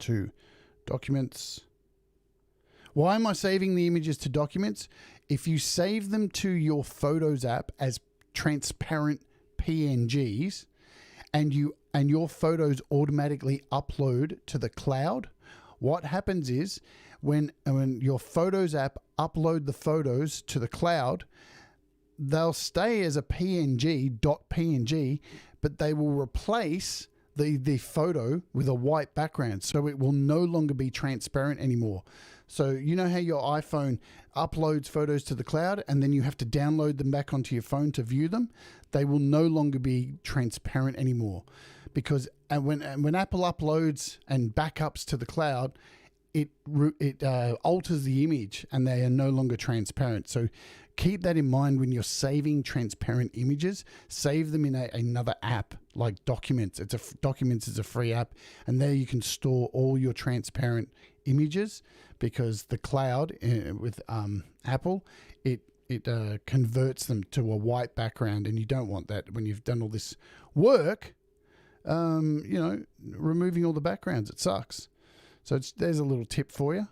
to Documents. Why am I saving the images to Documents? If you save them to your Photos app as transparent PNGs and your photos automatically upload to the cloud, what happens is when your Photos app upload the photos to the cloud, they'll stay as a PNG, but they will replace the photo with a white background. So it will no longer be transparent anymore. So you know how your iPhone uploads photos to the cloud and then you have to download them back onto your phone to view them? They will no longer be transparent anymore, because when Apple uploads and backups to the cloud, it alters the image and they are no longer transparent. So keep that in mind when you're saving transparent images. Save them in another app like Documents. Documents is a free app, and there you can store all your transparent images, because the cloud with Apple, it converts them to a white background, and you don't want that when you've done all this work. Removing all the backgrounds, it sucks. So there's a little tip for you.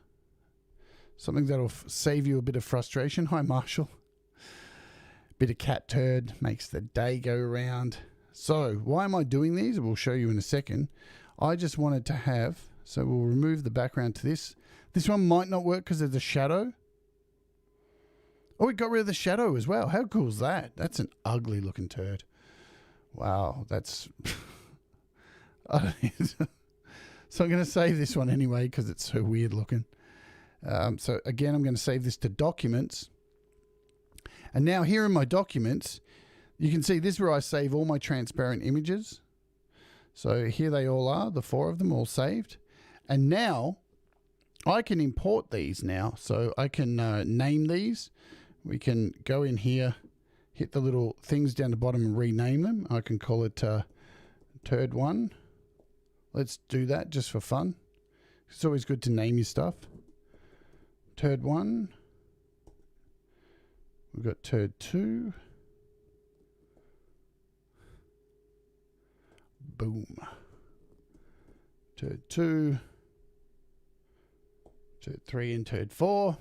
Something that'll save you a bit of frustration. Hi, Marshall. Bit of cat turd makes the day go round. So why am I doing these? We'll show you in a second. I just wanted to have, so we'll remove the background to this. This one might not work because there's a shadow. Oh, it got rid of the shadow as well. How cool is that? That's an ugly looking turd. Wow, that's... So I'm going to save this one anyway because it's so weird looking. So again, I'm going to save this to documents. And now here in my documents, you can see this is where I save all my transparent images. So here they all are, the 4 of them all saved. And now I can import these now. So I can name these. We can go in here, hit the little things down the bottom and rename them. I can call it Turd 1. Let's do that just for fun. It's always good to name your stuff. Turd 1. We've got Turd 2. Boom. Turd 2. Turd 3 and Turd 4.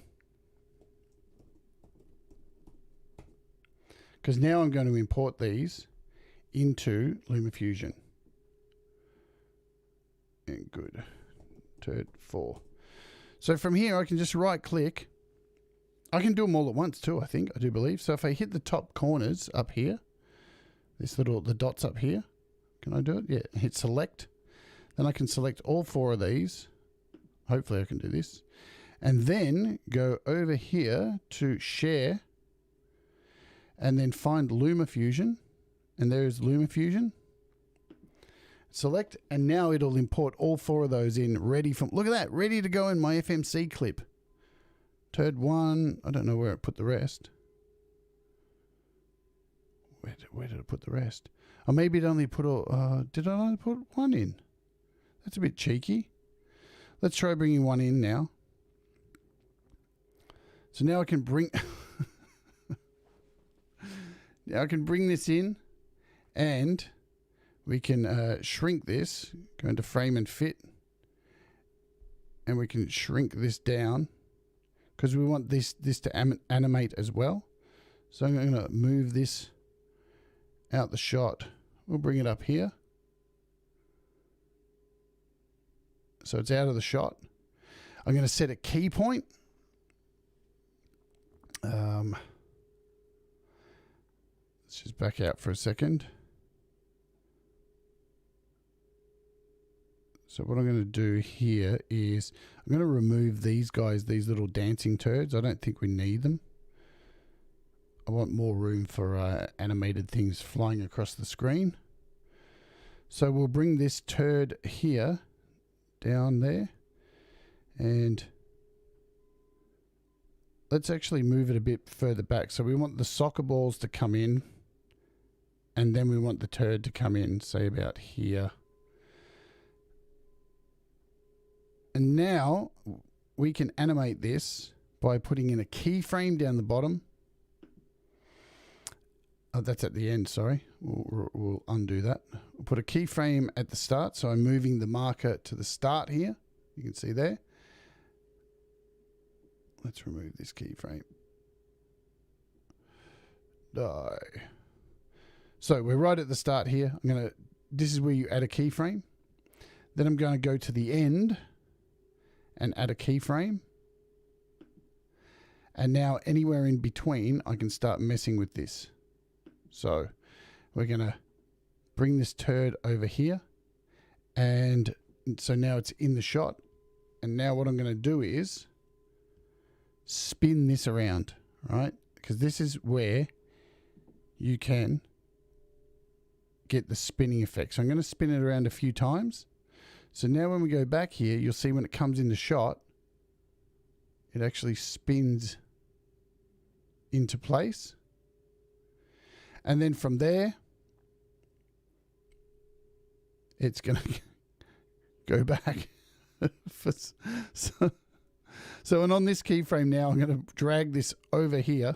Because now I'm going to import these into LumaFusion. And good. Turd 4. So from here, I can just right click. I can do them all at once too, I think. I do believe. So if I hit the top corners up here, the dots up here, can I do it? Yeah. Hit select. Then I can select all 4 of these. Hopefully I can do this. And then go over here to share. And then find LumaFusion. And there's LumaFusion. Select, and now it'll import all 4 of those in, ready for, look at that, ready to go in my FMC clip. Turd 1, I don't know where it put the rest. Where did it put the rest? Or maybe it only put, did I only put 1 in? That's a bit cheeky. Let's try bringing 1 in now. So now I can bring, now I can bring this in, and we can shrink this, go into frame and fit, and we can shrink this down because we want this to animate as well. So I'm going to move this out the shot. We'll bring it up here. So it's out of the shot. I'm going to set a key point. Let's just back out for a second. So what I'm going to do here is I'm going to remove these guys, these little dancing turds. I don't think we need them. I want more room for animated things flying across the screen. So we'll bring this turd here down there, and let's actually move it a bit further back. So we want the soccer balls to come in, and then we want the turd to come in, say about here. And now we can animate this by putting in a keyframe down the bottom. Oh, that's at the end, sorry. We'll undo that. We'll put a keyframe at the start. So I'm moving the marker to the start here. You can see there. Let's remove this keyframe. Die. So we're right at the start here. This is where you add a keyframe. Then I'm going to go to the end and add a keyframe. And now anywhere in between, I can start messing with this. So we're going to bring this turd over here. And so now it's in the shot. And now what I'm going to do is spin this around, right? Because this is where you can get the spinning effect. So I'm going to spin it around a few times. So now when we go back here, you'll see when it comes into shot, it actually spins into place. And then from there, it's going to go back. So and on this keyframe now, I'm going to drag this over here,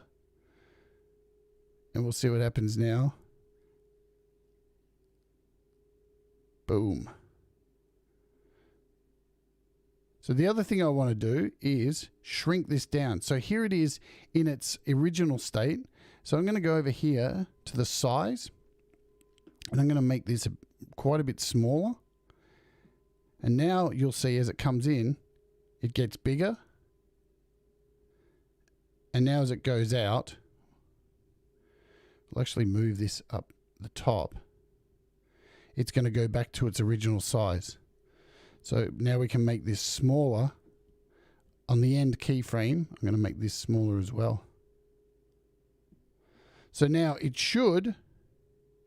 and we'll see what happens now. Boom. So the other thing I want to do is shrink this down. So here it is in its original state. So I'm going to go over here to the size, And I'm going to make this quite a bit smaller. And now you'll see as it comes in, it gets bigger. And now as it goes out, I'll actually move this up the top. It's going to go back to its original size. So now we can make this smaller. On the end keyframe, I'm going to make this smaller as well. So now it should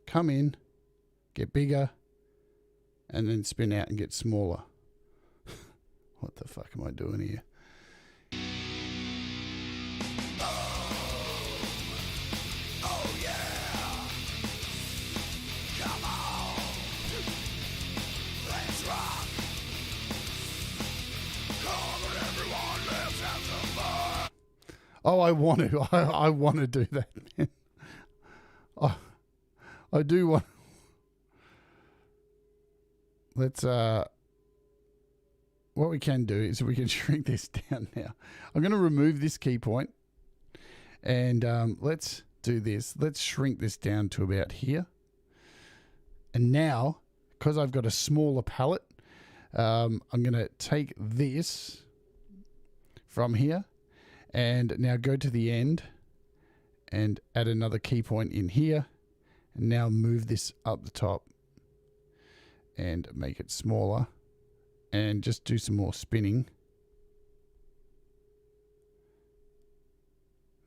come in, get bigger, and then spin out and get smaller. What the fuck am I doing here? Oh, I want to. I want to do that, man. I do want. Let's. What we can do is we can shrink this down now. I'm going to remove this key point, and let's do this. Let's shrink this down to about here. And now, because I've got a smaller palette, I'm going to take this from here. And now go to the end and add another key point in here. And now move this up the top and make it smaller. And just do some more spinning.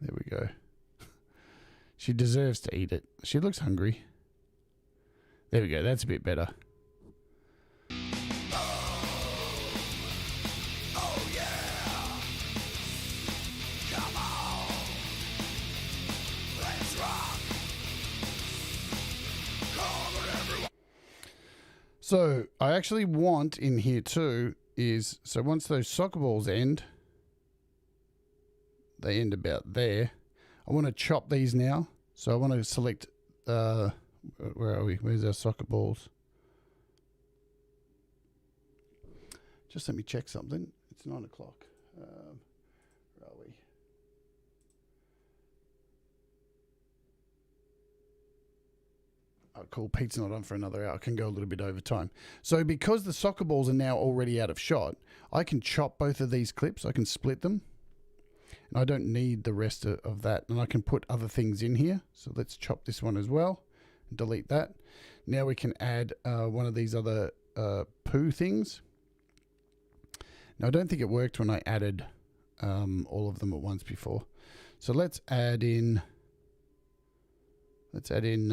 There we go. She deserves to eat it. She looks hungry. There we go. That's a bit better. So I actually want in here too is, so once those soccer balls end, they end about there. I want to chop these now. So I want to select, where are we? Where's our soccer balls? Just let me check something. It's 9 o'clock. Where are we? Oh, cool. Pete's not on for another hour. I can go a little bit over time. So because the soccer balls are now already out of shot, I can chop both of these clips. I can split them. And I don't need the rest of that. And I can put other things in here. So let's chop this one as well. And delete that. Now we can add one of these other poo things. Now I don't think it worked when I added all of them at once before. So let's add in... Let's add in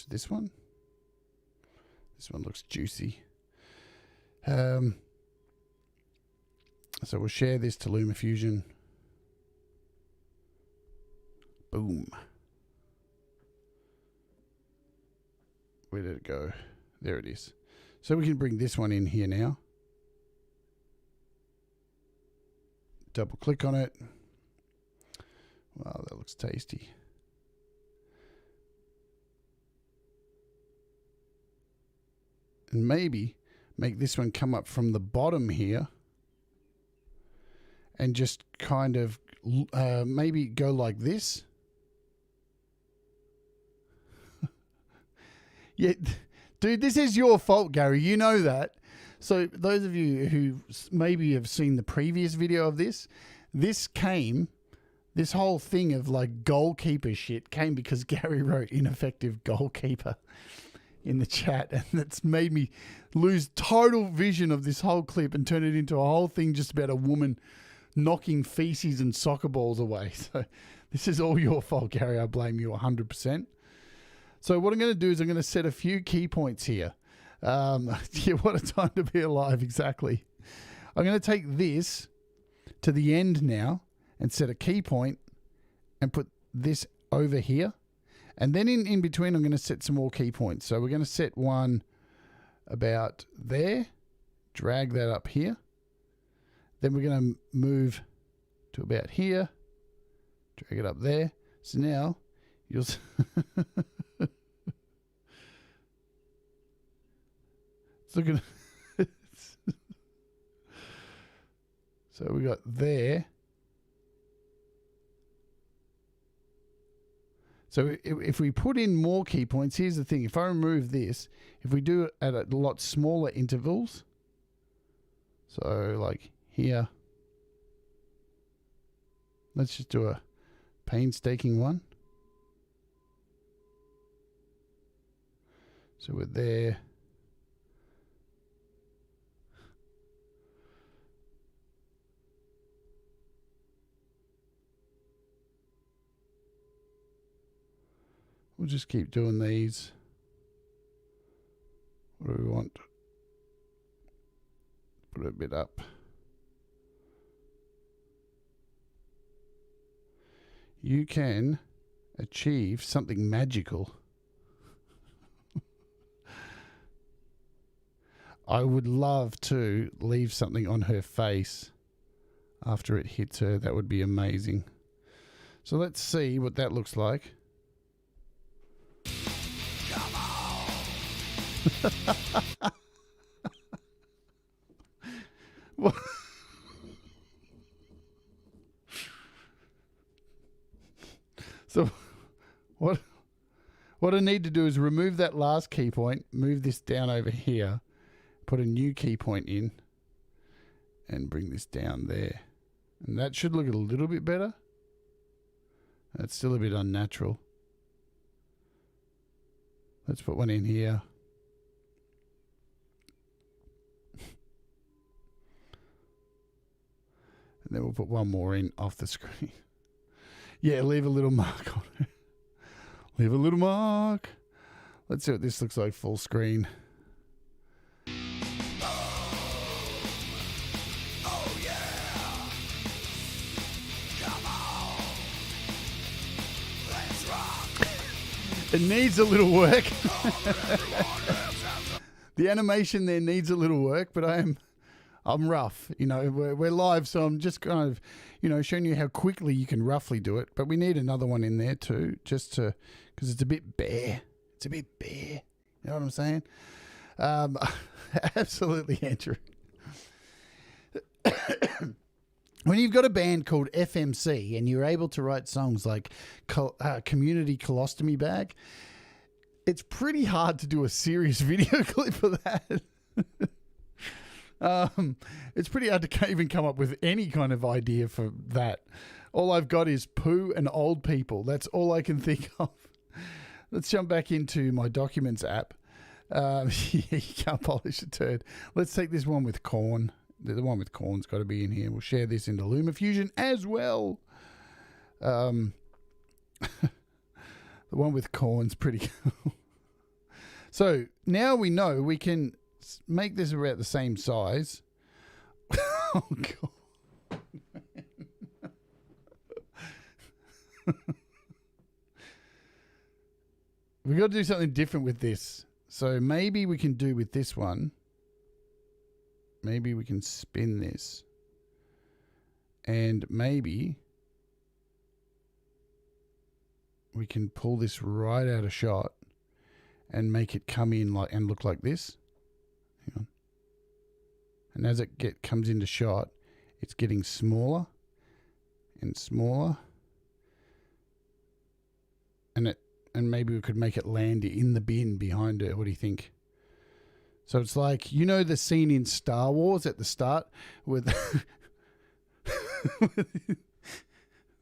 this one. This one looks juicy. So we'll share this to LumaFusion. Boom. Where did it go? There it is. So we can bring this one in here now. Double click on it. Wow, that looks tasty. And maybe make this one come up from the bottom here and just kind of maybe go like this. Yeah, dude, this is your fault, Gary. You know that. So those of you who maybe have seen the previous video of this whole thing of like goalkeeper shit came because Gary wrote ineffective goalkeeper in the chat, and that's made me lose total vision of this whole clip and turn it into a whole thing just about a woman knocking feces and soccer balls away. So this is all your fault, Gary. I blame you 100%. So what I'm going to do is I'm going to set a few key points here. Yeah, what a time to be alive, exactly. I'm going to take this to the end now and set a key point and put this over here. And then in between, I'm going to set some more key points. So we're going to set one about there, drag that up here. Then we're going to move to about here, drag it up there. So now you'll... It's looking... So we got there. So if we put in more key points, here's the thing. If I remove this, if we do it at a lot smaller intervals, so like here, let's just do a painstaking one. So we're there. We'll just keep doing these. What do we want? Put it a bit up. You can achieve something magical. I would love to leave something on her face after it hits her. That would be amazing. So let's see what that looks like. So what I need to do is remove that last key point, move this down over here, put a new key point in, and bring this down there. And that should look a little bit better. That's still a bit unnatural. Let's put one in here. And then we'll put one more in off the screen. Yeah, leave a little mark on it. Leave a little mark. Let's see what this looks like full screen. Oh yeah! Come on! Let's rock! It needs a little work. The animation there needs a little work, but I'm rough. You know, we're live, so I'm just kind of, you know, showing you how quickly you can roughly do it. But we need another one in there too, just to, because it's a bit bare. It's a bit bare. You know what I'm saying? Absolutely, Andrew. When you've got a band called FMC and you're able to write songs like Community Colostomy Bag, it's pretty hard to do a serious video clip for that. It's pretty hard to even come up with any kind of idea for that. All I've got is poo and old people. That's all I can think of. Let's jump back into my Documents app. Yeah, you can't polish a turd. Let's take this one with corn. The one with corn's got to be in here. We'll share this into LumaFusion as well. The one with corn's pretty cool. So now we know we can make this about the same size. Oh, God. We got to do something different with this. So maybe we can do with this one. Maybe we can spin this. And maybe we can pull this right out of shot and make it come in like and look like this. Hang on. And as it comes into shot, it's getting smaller and smaller. And maybe we could make it land in the bin behind her. What do you think? So it's like, you know the scene in Star Wars at the start with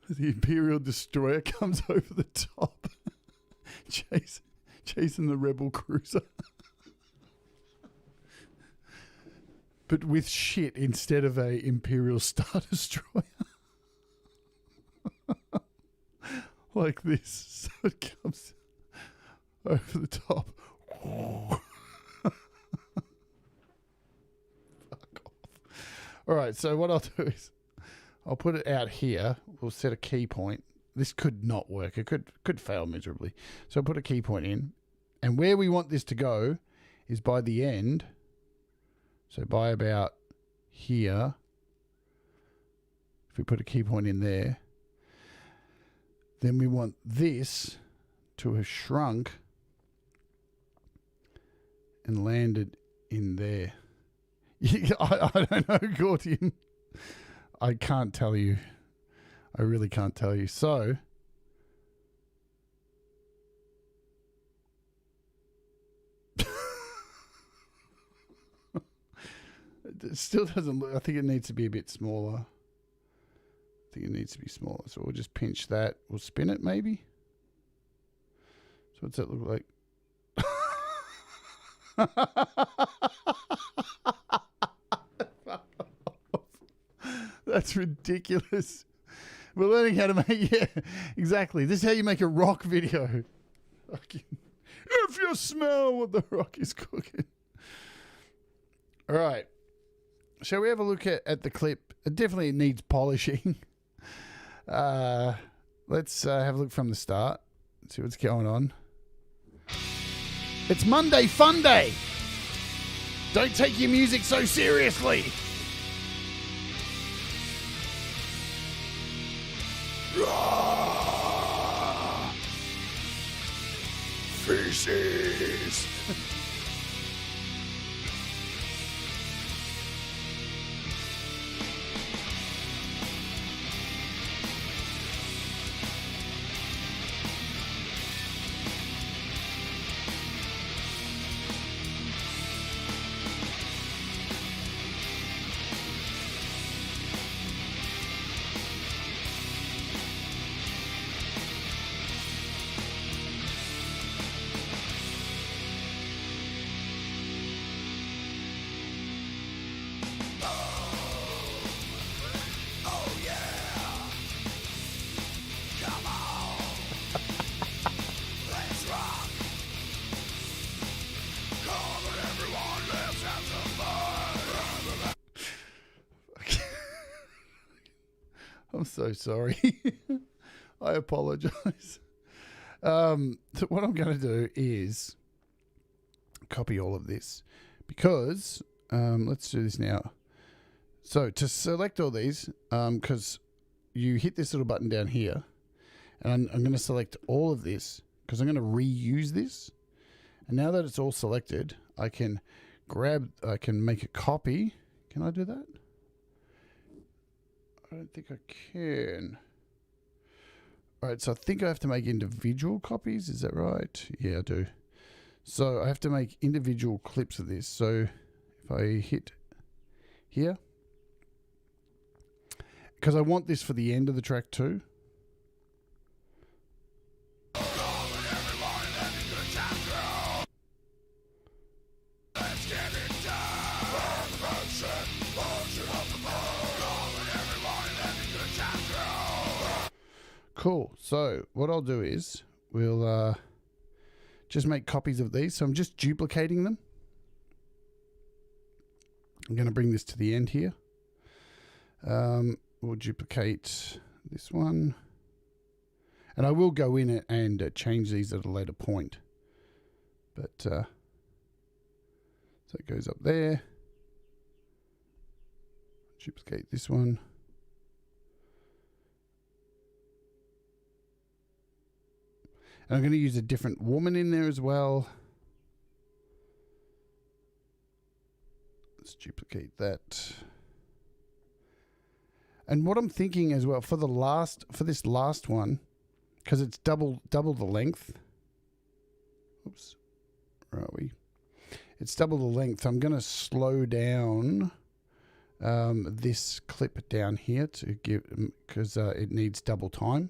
the Imperial Destroyer comes over the top, chasing the Rebel cruiser. But with shit instead of a Imperial Star Destroyer. Like this. So it comes over the top. Fuck off. Alright, so what I'll do is I'll put it out here. We'll set a key point. This could not work. It could fail miserably. So I'll put a key point in. And where we want this to go is by the end. So by about here. If we put a key point in there. Then we want this to have shrunk and landed in there. I don't know, Gordian. I can't tell you. I really can't tell you. So it still doesn't look. I think it needs to be a bit smaller. I think it needs to be smaller. So we'll just pinch that. We'll spin it maybe. So what's that look like? That's ridiculous. We're learning how to make, yeah, exactly. This is how you make a rock video. If you smell what the rock is cooking. All right. Shall we have a look at the clip? It definitely needs polishing. Let's have a look from the start. See what's going on. It's Monday Fun Day. Don't take your music so seriously. Feces. I'm so sorry. I apologize. So what I'm going to do is copy all of this because let's do this now. So to select all these, because you hit this little button down here, and I'm going to select all of this because I'm going to reuse this. And now that it's all selected, I can make a copy. Can I do that? I don't think I can. All right, so I think I have to make individual copies. Is that right? Yeah, I do. So I have to make individual clips of this. So if I hit here, because I want this for the end of the track too. Cool. So what I'll do is we'll just make copies of these. So I'm just duplicating them. I'm going to bring this to the end here. We'll duplicate this one. And I will go in it and change these at a later point. But so it goes up there. Duplicate this one. And I'm going to use a different woman in there as well. Let's duplicate that. And what I'm thinking as well for this last one, because it's double the length. Oops, where are we? It's double the length. I'm going to slow down this clip down here to give because it needs double time.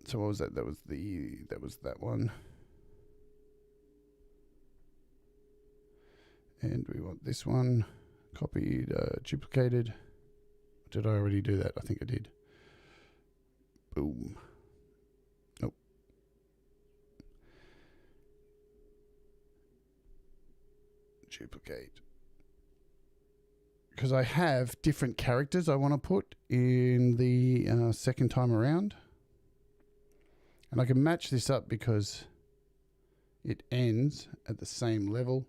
So what was that? That was that one. And we want this one copied, duplicated. Did I already do that? I think I did. Boom. Nope. Duplicate. Because I have different characters I want to put in the second time around. And I can match this up because it ends at the same level.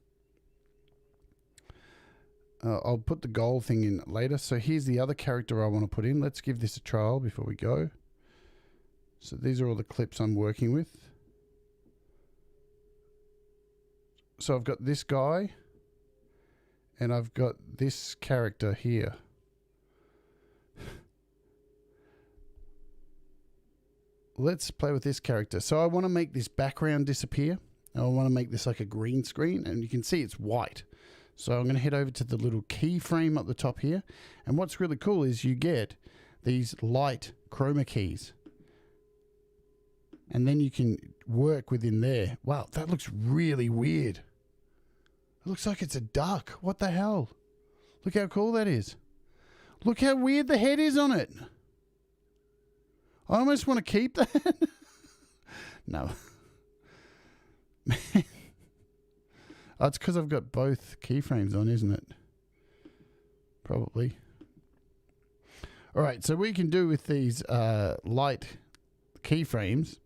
I'll put the goal thing in later. So here's the other character I want to put in. Let's give this a trial before we go. So these are all the clips I'm working with. So I've got this guy and I've got this character here. Let's play with this character. So I want to make this background disappear. I want to make this like a green screen, and you can see it's white. So I'm going to head over to the little keyframe up the top here. And what's really cool is you get these light chroma keys. And then you can work within there. Wow, that looks really weird. It looks like it's a duck. What the hell? Look how cool that is. Look how weird the head is on it. I almost want to keep that. No. Man. Oh, it's because I've got both keyframes on, isn't it? Probably. All right, so we can do with these light keyframes.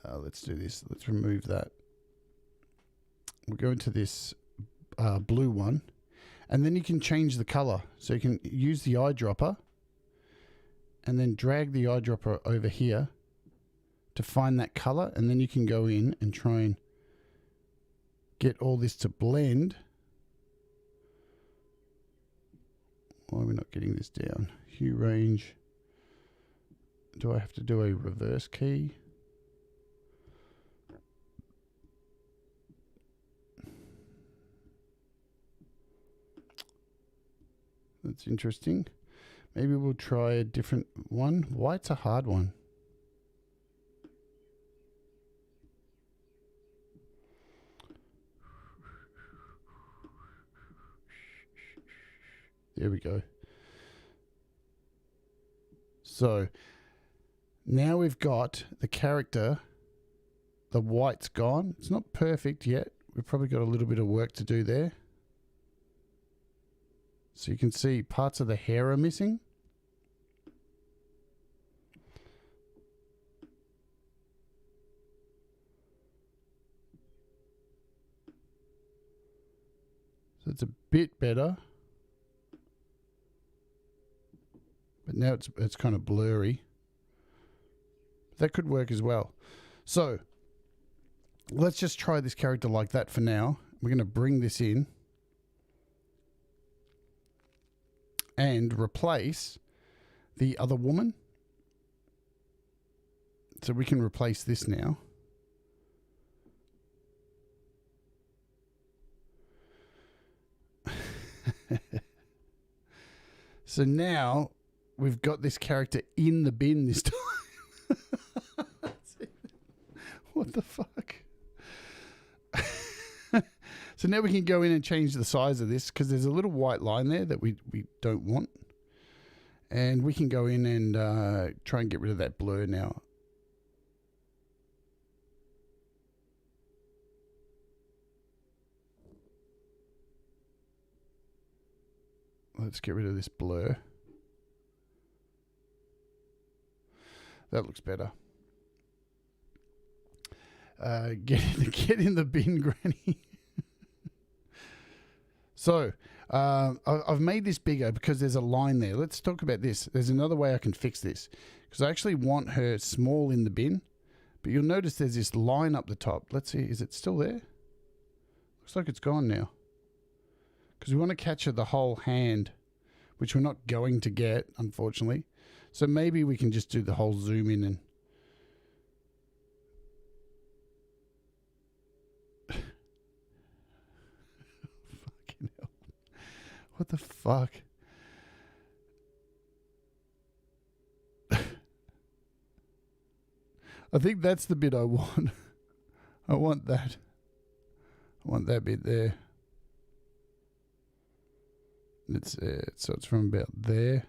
Let's do this. Let's remove that. We'll go into this blue one. And then you can change the color. So you can use the eyedropper and then drag the eyedropper over here to find that color. And then you can go in and try and get all this to blend. Why are we not getting this down? Hue range. Do I have to do a reverse key? That's interesting. Maybe we'll try a different one. White's a hard one. There we go. So now we've got the character. The white's gone. It's not perfect yet. We've probably got a little bit of work to do there. So you can see parts of the hair are missing. So it's a bit better. But now it's kind of blurry. That could work as well. So let's just try this character like that for now. We're going to bring this in and replace the other woman. So we can replace this now. So now we've got this character in the bin this time. What the fuck? So now we can go in and change the size of this because there's a little white line there that we don't want. And we can go in and try and get rid of that blur now. Let's get rid of this blur. That looks better. Get in the bin, Granny. So, I've made this bigger because there's a line there. Let's talk about this. There's another way I can fix this. Because I actually want her small in the bin. But you'll notice there's this line up the top. Let's see, is it still there? Looks like it's gone now. Because we want to capture the whole hand, which we're not going to get, unfortunately. So maybe we can just do the whole zoom in and... Fucking hell. What the fuck? I think that's the bit I want. I want that. I want that bit there. It's so it's from about there.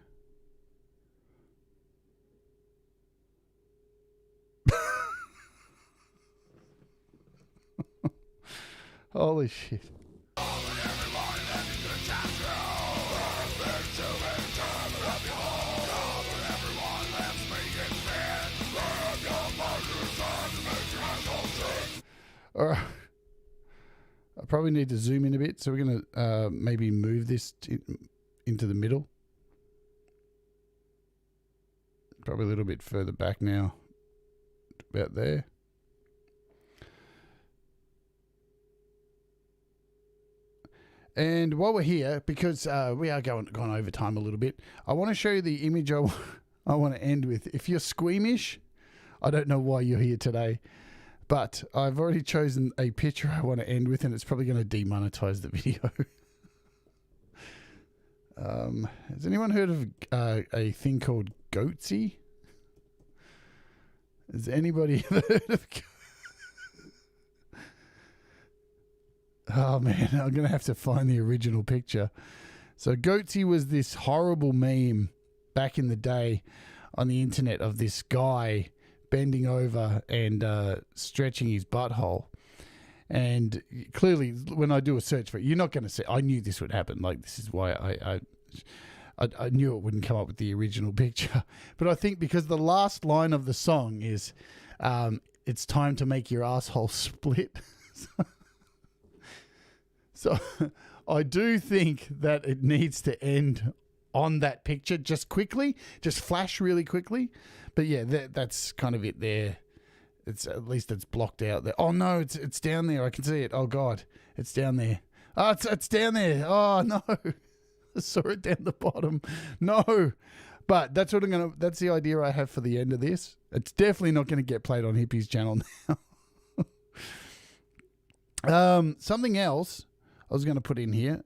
Holy shit. All right. I probably need to zoom in a bit, so we're going to maybe move this into the middle. Probably a little bit further back now, about there. And while we're here, because we are going over time a little bit, I want to show you the image I want to end with. If you're squeamish, I don't know why you're here today. But I've already chosen a picture I want to end with, and it's probably going to demonetize the video. Has anyone heard of a thing called Goatsy? Has anybody heard of? Oh man, I'm going to have to find the original picture. So Goatsy was this horrible meme back in the day on the internet of this guy bending over and stretching his butthole. And clearly, when I do a search for it, you're not going to see. I knew this would happen. Like, this is why I knew it wouldn't come up with the original picture. But I think because the last line of the song is, "It's time to make your asshole split." So I do think that it needs to end on that picture just quickly, just flash really quickly. But yeah, that's kind of it there. It's at least it's blocked out there. Oh no, it's down there. I can see it. Oh God, it's down there. Oh, it's down there. Oh no, I saw it down the bottom. No, but that's what that's the idea I have for the end of this. It's definitely not going to get played on Hippie's channel now. Something else I was going to put in here.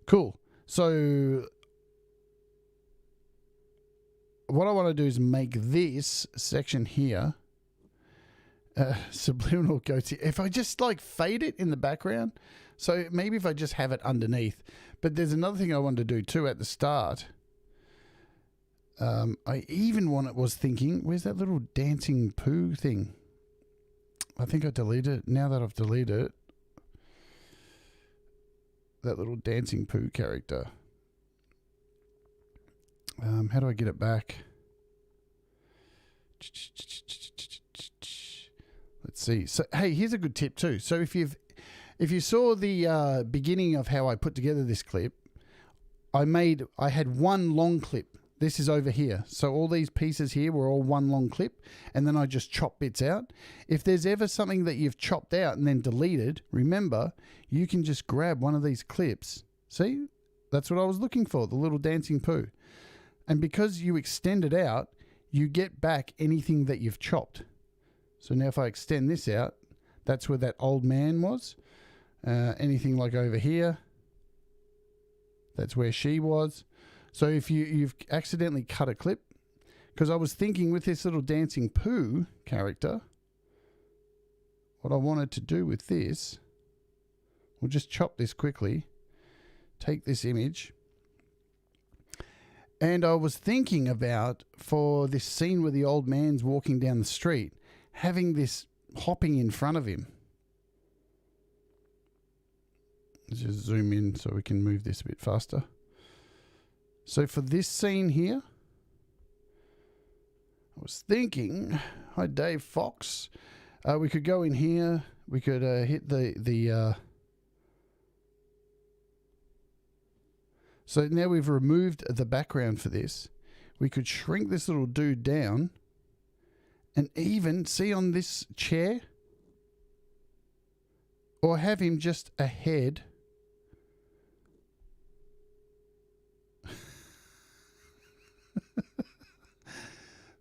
Cool. So what I want to do is make this section here subliminal goatee. If I just like fade it in the background, so maybe if I just have it underneath. But there's another thing I wanted to do too at the start. I even was thinking, where's that little dancing poo thing? I think I deleted it. Now that I've deleted it, that little dancing poo character. How do I get it back? Let's see. So, hey, here's a good tip too. So if you saw the beginning of how I put together this clip, I had one long clip. This is over here. So all these pieces here were all one long clip, and then I just chop bits out. If there's ever something that you've chopped out and then deleted, remember, you can just grab one of these clips. See? That's what I was looking for, the little dancing poo. And because you extend it out, you get back anything that you've chopped. So now if I extend this out, that's where that old man was. Anything like over here, that's where she was. So if you've accidentally cut a clip, because I was thinking with this little dancing poo character, what I wanted to do with this, we'll just chop this quickly, take this image, and I was thinking about, for this scene where the old man's walking down the street, having this hopping in front of him. Let's just zoom in so we can move this a bit faster. So for this scene here, I was thinking, hi Dave Fox, we could go in here, we could hit the so now we've removed the background for this. We could shrink this little dude down and even see on this chair, or have him just a head.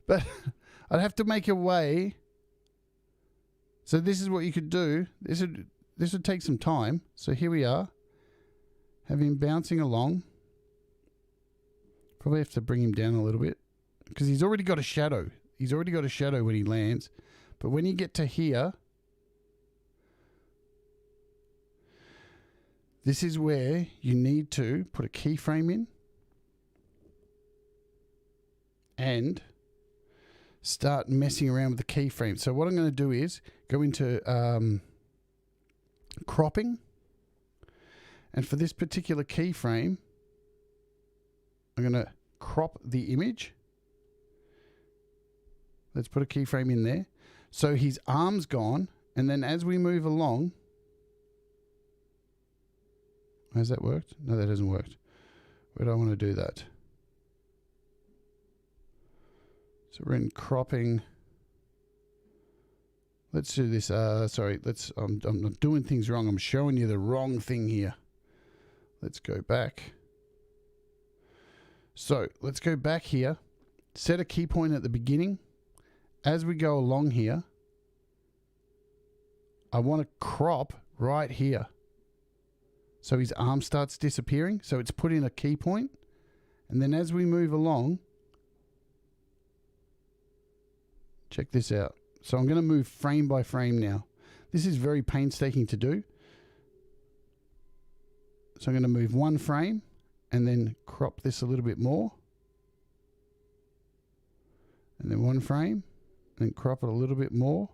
But I'd have to make a way. So this is what you could do. This would take some time. So here we are. Have him bouncing along. Probably have to bring him down a little bit, because he's already got a shadow. He's already got a shadow when he lands. But when you get to here, this is where you need to put a keyframe in and start messing around with the keyframe. So what I'm going to do is go into cropping, and for this particular keyframe, I'm going to crop the image. Let's put a keyframe in there. So his arm's gone, and then as we move along, has that worked? No, that hasn't worked. Where do I want to do that? So we're in cropping. Let's do this. Sorry, I'm doing things wrong. I'm showing you the wrong thing here. Let's go back. So let's go back here. Set a key point at the beginning, as we go along here, I want to crop right here. So his arm starts disappearing. So it's put in a key point. And then as we move along, check this out. So I'm going to move frame by frame now. This is very painstaking to do. So I'm going to move one frame and then crop this a little bit more. And then one frame and crop it a little bit more.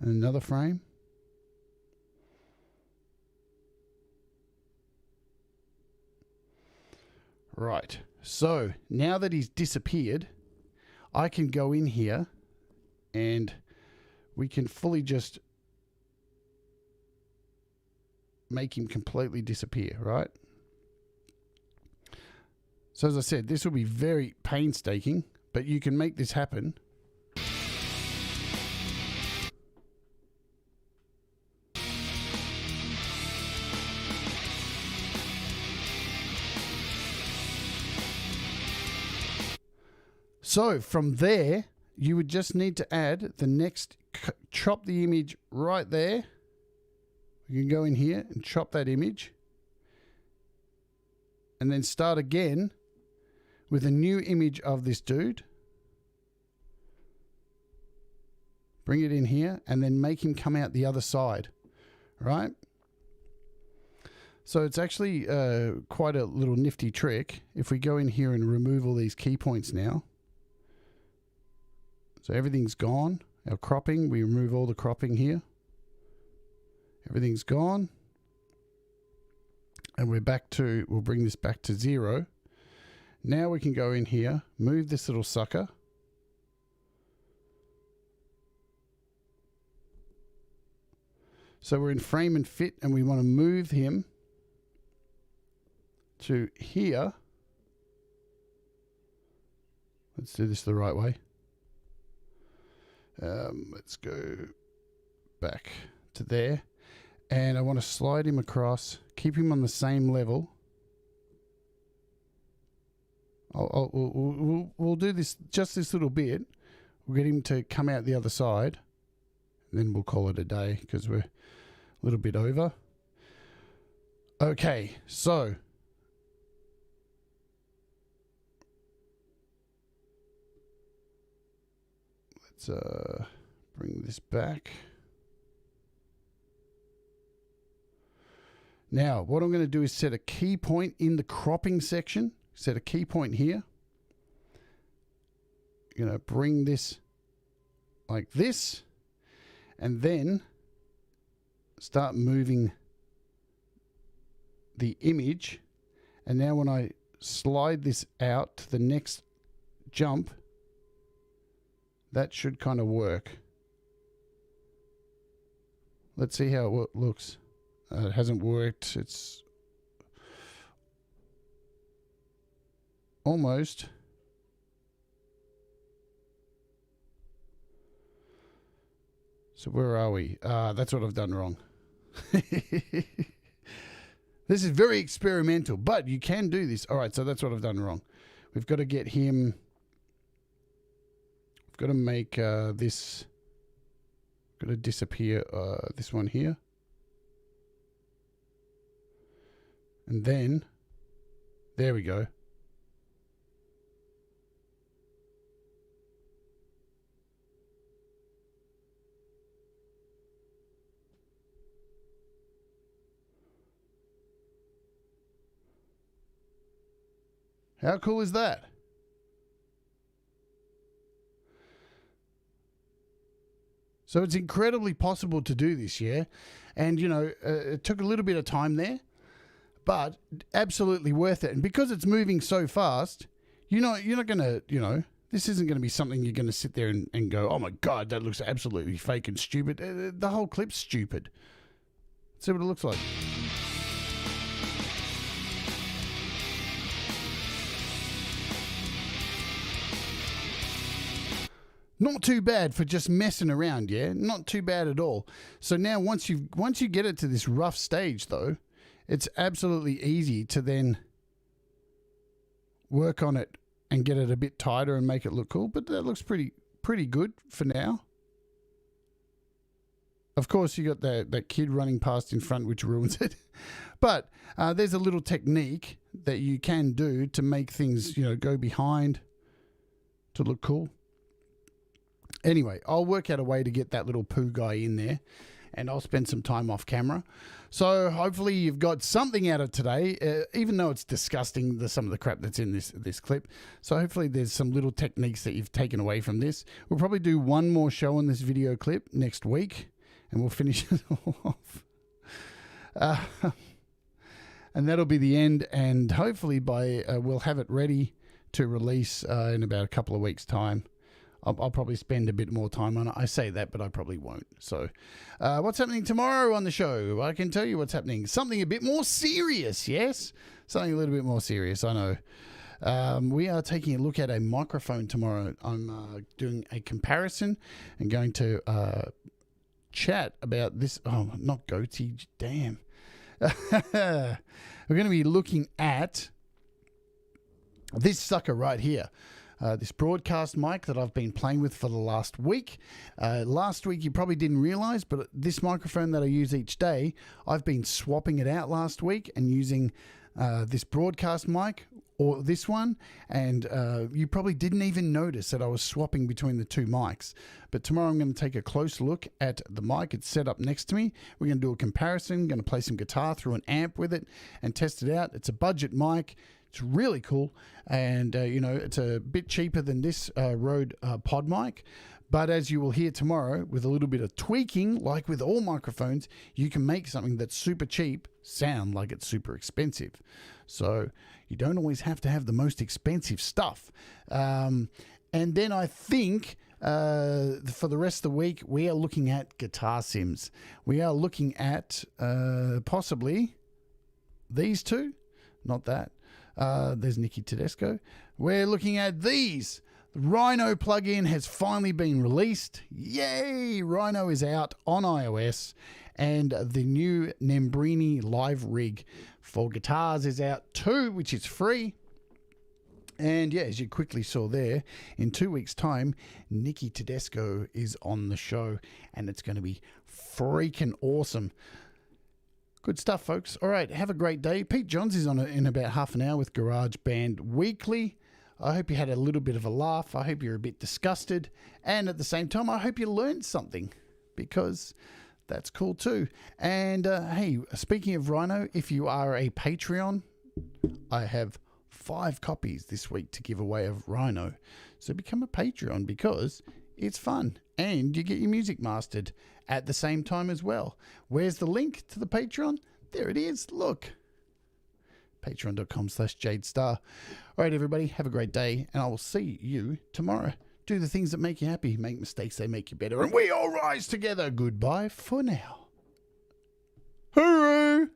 And another frame. Right. So now that he's disappeared, I can go in here and we can fully just make him completely disappear, right? So as I said, this will be very painstaking, but you can make this happen. So from there, you would just need to add the next, chop the image right there. You can go in here and chop that image. And then start again with a new image of this dude. Bring it in here and then make him come out the other side, right? So it's actually quite a little nifty trick. If we go in here and remove all these key points now. So everything's gone. Our cropping, we remove all the cropping here. Everything's gone. And we're back to, we'll bring this back to 0. Now we can go in here, move this little sucker. So we're in frame and fit and we want to move him to here. Let's do this the right way. Let's go back to there. And I want to slide him across, keep him on the same level. We'll do this, just this little bit. We'll get him to come out the other side. And then we'll call it a day because we're a little bit over. Okay, so let's bring this back. Now, what I'm going to do is set a key point in the cropping section. Set a key point here. I'm going to bring this like this. And then start moving the image. And now when I slide this out to the next jump, that should kind of work. Let's see how it looks. It hasn't worked. It's almost. So where are we? That's what I've done wrong. This is very experimental, but you can do this. All right, so that's what I've done wrong. We've got to get him. We've got to make this. Got to disappear this one here. And then, there we go. How cool is that? So it's incredibly possible to do this, yeah? And, you know, it took a little bit of time there. But absolutely worth it. And because it's moving so fast, you're not going to, you know, this isn't going to be something you're going to sit there and go, oh my God, that looks absolutely fake and stupid. The whole clip's stupid. Let's see what it looks like. Not too bad for just messing around, yeah? Not too bad at all. So now once you get it to this rough stage though, it's absolutely easy to then work on it and get it a bit tighter and make it look cool. But that looks pretty good for now. Of course, you got that kid running past in front, which ruins it. But there's a little technique that you can do to make things, go behind to look cool. Anyway, I'll work out a way to get that little poo guy in there, and I'll spend some time off camera. So hopefully you've got something out of today, even though it's disgusting, some of the crap that's in this clip. So hopefully there's some little techniques that you've taken away from this. We'll probably do one more show on this video clip next week, and we'll finish it all off. And that'll be the end, and hopefully we'll have it ready to release in about a couple of weeks' time. I'll probably spend a bit more time on it. I say that, but I probably won't. So what's happening tomorrow on the show? I can tell you what's happening. Something a bit more serious, yes? Something a little bit more serious, I know. We are taking a look at a microphone tomorrow. I'm doing a comparison and going to chat about this. Oh, not goatee, damn. We're going to be looking at this sucker right here. This broadcast mic that I've been playing with for the last week. Last week you probably didn't realize, but this microphone that I use each day, I've been swapping it out last week and using this broadcast mic or this one, and you probably didn't even notice that I was swapping between the two mics. But tomorrow I'm going to take a close look at the mic. It's set up next to me. We're going to do a comparison, going to play some guitar through an amp with it and test it out. It's a budget mic. It's really cool, and it's a bit cheaper than this Rode pod mic. But as you will hear tomorrow, with a little bit of tweaking, like with all microphones, you can make something that's super cheap sound like it's super expensive. So you don't always have to have the most expensive stuff. And then I think for the rest of the week, we are looking at guitar sims. We are looking at possibly these two, not that. There's Nikki Tedesco. We're looking at these. The Rhino plugin has finally been released. Yay! Rhino is out on iOS, and the new Nembrini live rig for guitars is out too, which is free. And yeah, as you quickly saw there, in 2 weeks' time, Nikki Tedesco is on the show, and it's going to be freaking awesome. Good stuff, folks. All right, have a great day. Pete Johns is on in about half an hour with Garage Band Weekly. I hope you had a little bit of a laugh. I hope you're a bit disgusted. And at the same time, I hope you learned something, because that's cool too. And hey, speaking of Rhino, if you are a Patreon, I have 5 copies this week to give away of Rhino. So become a Patreon, because it's fun and you get your music mastered at the same time as well. Where's the link to the Patreon? There it is. Look. Patreon.com/Jade Starr. All right, everybody, have a great day, and I will see you tomorrow. Do the things that make you happy. Make mistakes, they make you better, and we all rise together. Goodbye for now. Hooroo!